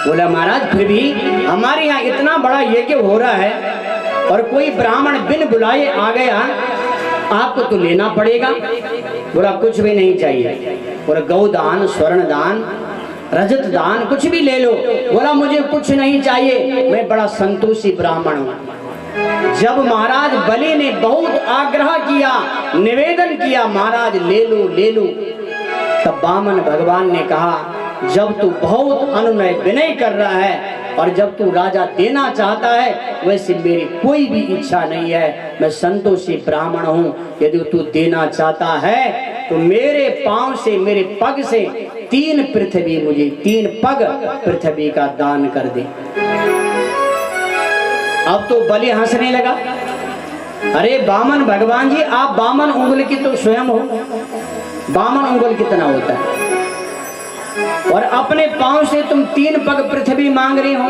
Speaker 1: बोला महाराज फिर भी हमारे यहाँ इतना बड़ा यज्ञ हो रहा है और कोई ब्राह्मण बिन बुलाए आ गया, आपको तो लेना पड़ेगा। बोला कुछ भी नहीं चाहिए। बोला गौदान, स्वर्ण दान, रजत दान कुछ भी ले लो। बोला मुझे कुछ नहीं चाहिए, मैं बड़ा संतोषी ब्राह्मण हूँ। जब महाराज बलि ने बहुत आग्रह किया, निवेदन किया महाराज ले लो ले लो, तब बामन भगवान ने कहा जब तू बहुत अनुनय विनय कर रहा है और जब तू राजा देना चाहता है, वैसे मेरी कोई भी इच्छा नहीं है, मैं संतोषी ब्राह्मण हूँ। यदि तू देना चाहता है तो मेरे पांव से, मेरे पग से 3 पृथ्वी, मुझे 3 पग पृथ्वी का दान कर दे। अब तो बलि हंसने लगा, अरे बामन भगवान जी आप बामन उंगल की तो स्वयं हो, बामन उंगल कितना होता है, और अपने पांव से तुम 3 पग पृथ्वी मांग रहे हो।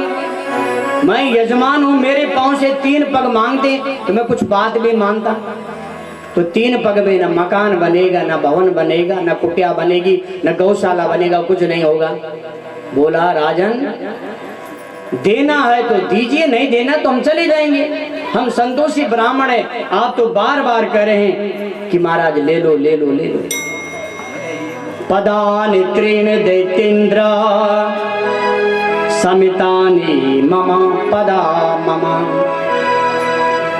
Speaker 1: मैं यजमान हूं, मेरे पांव से 3 पग मांगते तो मैं कुछ बात भी मानता। तो 3 पग में न मकान बनेगा, न भवन बनेगा, न कुटिया बनेगी, न गौशाला बनेगा, कुछ नहीं होगा। बोला राजन देना है तो दीजिए, नहीं देना तो हम चले जाएंगे, हम संतोषी ब्राह्मण है। आप तो बार बार कह रहे हैं कि महाराज ले लो ले लो ले लो। पदानि त्रीणि दैतेन्द्र समितानि मम पदा मम।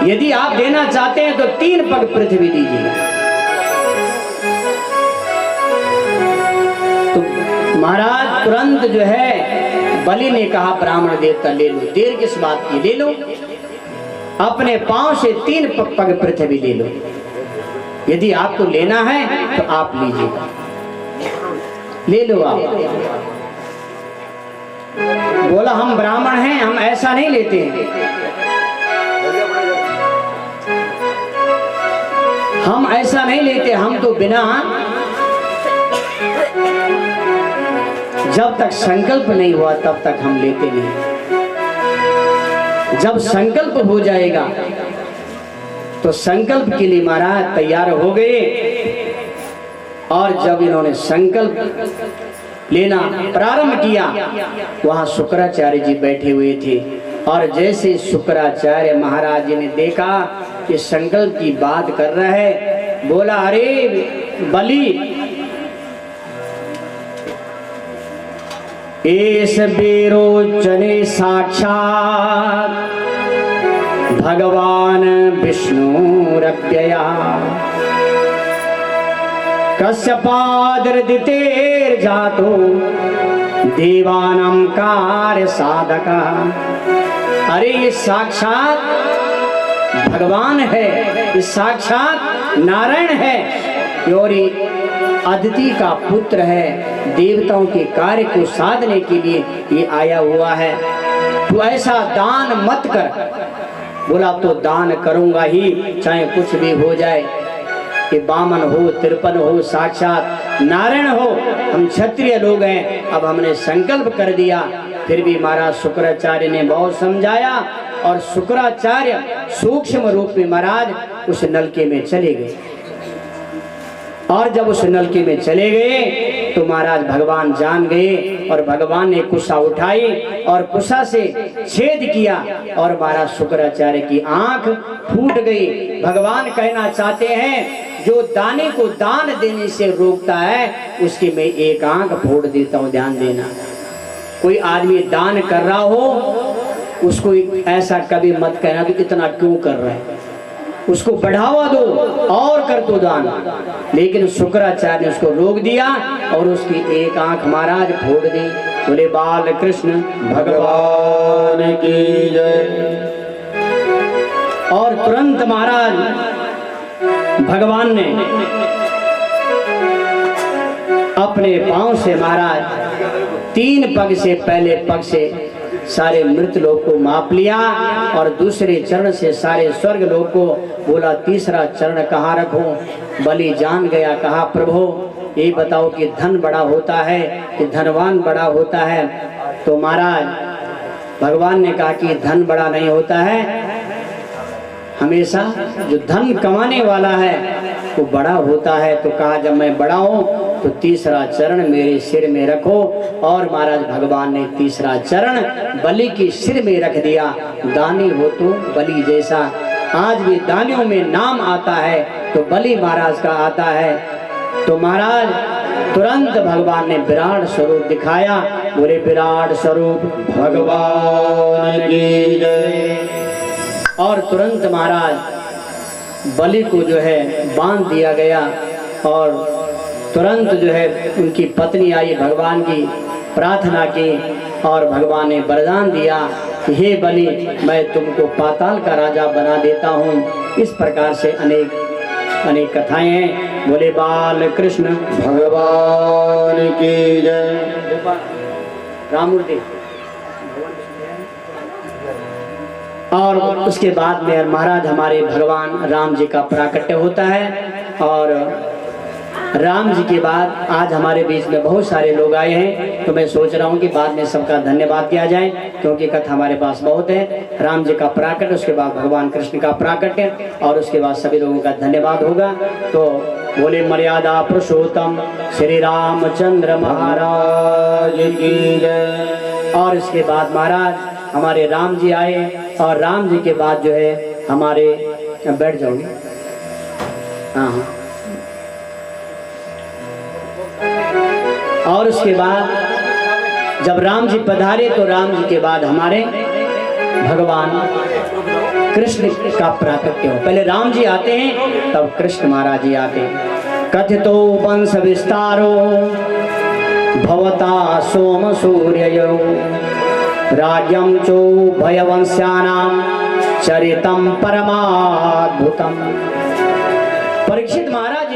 Speaker 1: यदि आप देना चाहते हैं तो 3 पग पृथ्वी दीजिए। तो महाराज तुरंत जो है बलि ने कहा ब्राह्मण देवता ले लो, देर किस बात की, ले लो, अपने पांव से 3 पग पृथ्वी ले लो। यदि आपको लेना है तो आप लीजिएगा। ले लो आप। बोला हम ब्राह्मण हैं, हम ऐसा नहीं लेते हैं, हम ऐसा नहीं लेते, हम तो बिना जब तक संकल्प नहीं हुआ तब तक हम लेते नहीं। जब संकल्प हो जाएगा तो संकल्प के लिए महाराज तैयार हो गए। और जब इन्होंने संकल्प लेना प्रारंभ किया, वहां शुक्राचार्य जी बैठे हुए थे। और जैसे शुक्राचार्य महाराज जी ने देखा कि संकल्प की बात कर रहा है, बोला अरे बलि, एस बेरोचने साक्षात भगवान विष्णुरव्यया कश्यपादर्दितेर जातो देवानां कार्य साधका। अरे ये साक्षात भगवान है, ये साक्षात नारायण है और अदिति का पुत्र है, देवताओं के कार्य को साधने के लिए ये आया हुआ है। तू ऐसा दान मत कर। बोला तो दान करूंगा ही, चाहे कुछ भी हो जाए, कि बामन हो, तिरपन हो, साक्षात नारायण हो, हम क्षत्रिय लोग हैं। अब हमने संकल्प कर दिया। फिर भी महाराज शुक्राचार्य ने बहुत समझाया और शुक्राचार्य सूक्ष्म रूप में महाराज उस नलके में चले गए। और जब उस नलके में चले गए तो महाराज भगवान जान गए और भगवान ने कुशा उठाई और कुशा से छेद किया और महाराज शुक्राचार्य की आंख फूट गई। भगवान कहना चाहते हैं जो दाने को दान देने से रोकता है उसकी मैं एक आंख फोड़ देता हूं, ध्यान देना। कोई आदमी दान कर रहा हो उसको ऐसा कभी मत कहना कि इतना क्यों कर रहा है, उसको बढ़ावा दो और कर दो दान। लेकिन शुक्राचार्य ने उसको रोक दिया और उसकी एक आंख महाराज फोड़ दी। बोले बाल कृष्ण भगवान की जय। और तुरंत महाराज भगवान ने अपने पांव से महाराज 3 पग से पहले पग से सारे मृत लोग को माप लिया और दूसरे चरण से सारे स्वर्ग लोग को बोला तीसरा चरण कहाँ रखूं। बलि जान गया, कहा प्रभु ये बताओ कि धन बड़ा होता है कि धनवान बड़ा होता है। तो महाराज भगवान ने कहा कि धन बड़ा नहीं होता है, हमेशा जो धन कमाने वाला है वो बड़ा होता है। तो कहा जब मैं बड़ा हूं तो तीसरा चरण मेरे सिर में रखो। और महाराज भगवान ने तीसरा चरण बलि के सिर में रख दिया। दानी हो तो बलि जैसा, आज भी दानियों में नाम आता है तो बलि महाराज का आता है। तो महाराज तुरंत भगवान ने विराट स्वरूप दिखाया। बोले विराट स्वरूप भगवान की जय। और तुरंत महाराज बलि को जो है बांध दिया गया और तुरंत जो है उनकी पत्नी आई, भगवान की प्रार्थना की और भगवान ने वरदान दिया कि हे बलि मैं तुमको पाताल का राजा बना देता हूँ। इस प्रकार से अनेक अनेक कथाएं हैं। बोले बाल कृष्ण
Speaker 2: भगवान की जय।
Speaker 1: रामूर्ति। और उसके बाद में महाराज हमारे भगवान राम जी का प्राकट्य होता है। और राम जी के बाद आज हमारे बीच में बहुत सारे लोग आए हैं, तो मैं सोच रहा हूँ कि बाद में सबका धन्यवाद किया जाए क्योंकि कथा हमारे पास बहुत है। राम जी का प्राकट्य, उसके बाद भगवान कृष्ण का प्राकट्य और उसके बाद सभी लोगों का धन्यवाद होगा। तो बोले मर्यादा पुरुषोत्तम श्री रामचंद्र महाराज की जय। और इसके बाद महाराज हमारे राम जी आए और राम जी के बाद जो है हमारे, बैठ जाओगे, हाँ हाँ। और उसके बाद जब राम जी पधारे तो राम जी के बाद हमारे भगवान कृष्ण का प्राकट्य हो। पहले राम जी आते हैं तब कृष्ण महाराज जी आते हैं। कथितो वंश विस्तारो भवता सोम सूर्ययो राज्यम चो भयवंश्यानां चरितम परमाद्भुतम। परीक्षित महाराज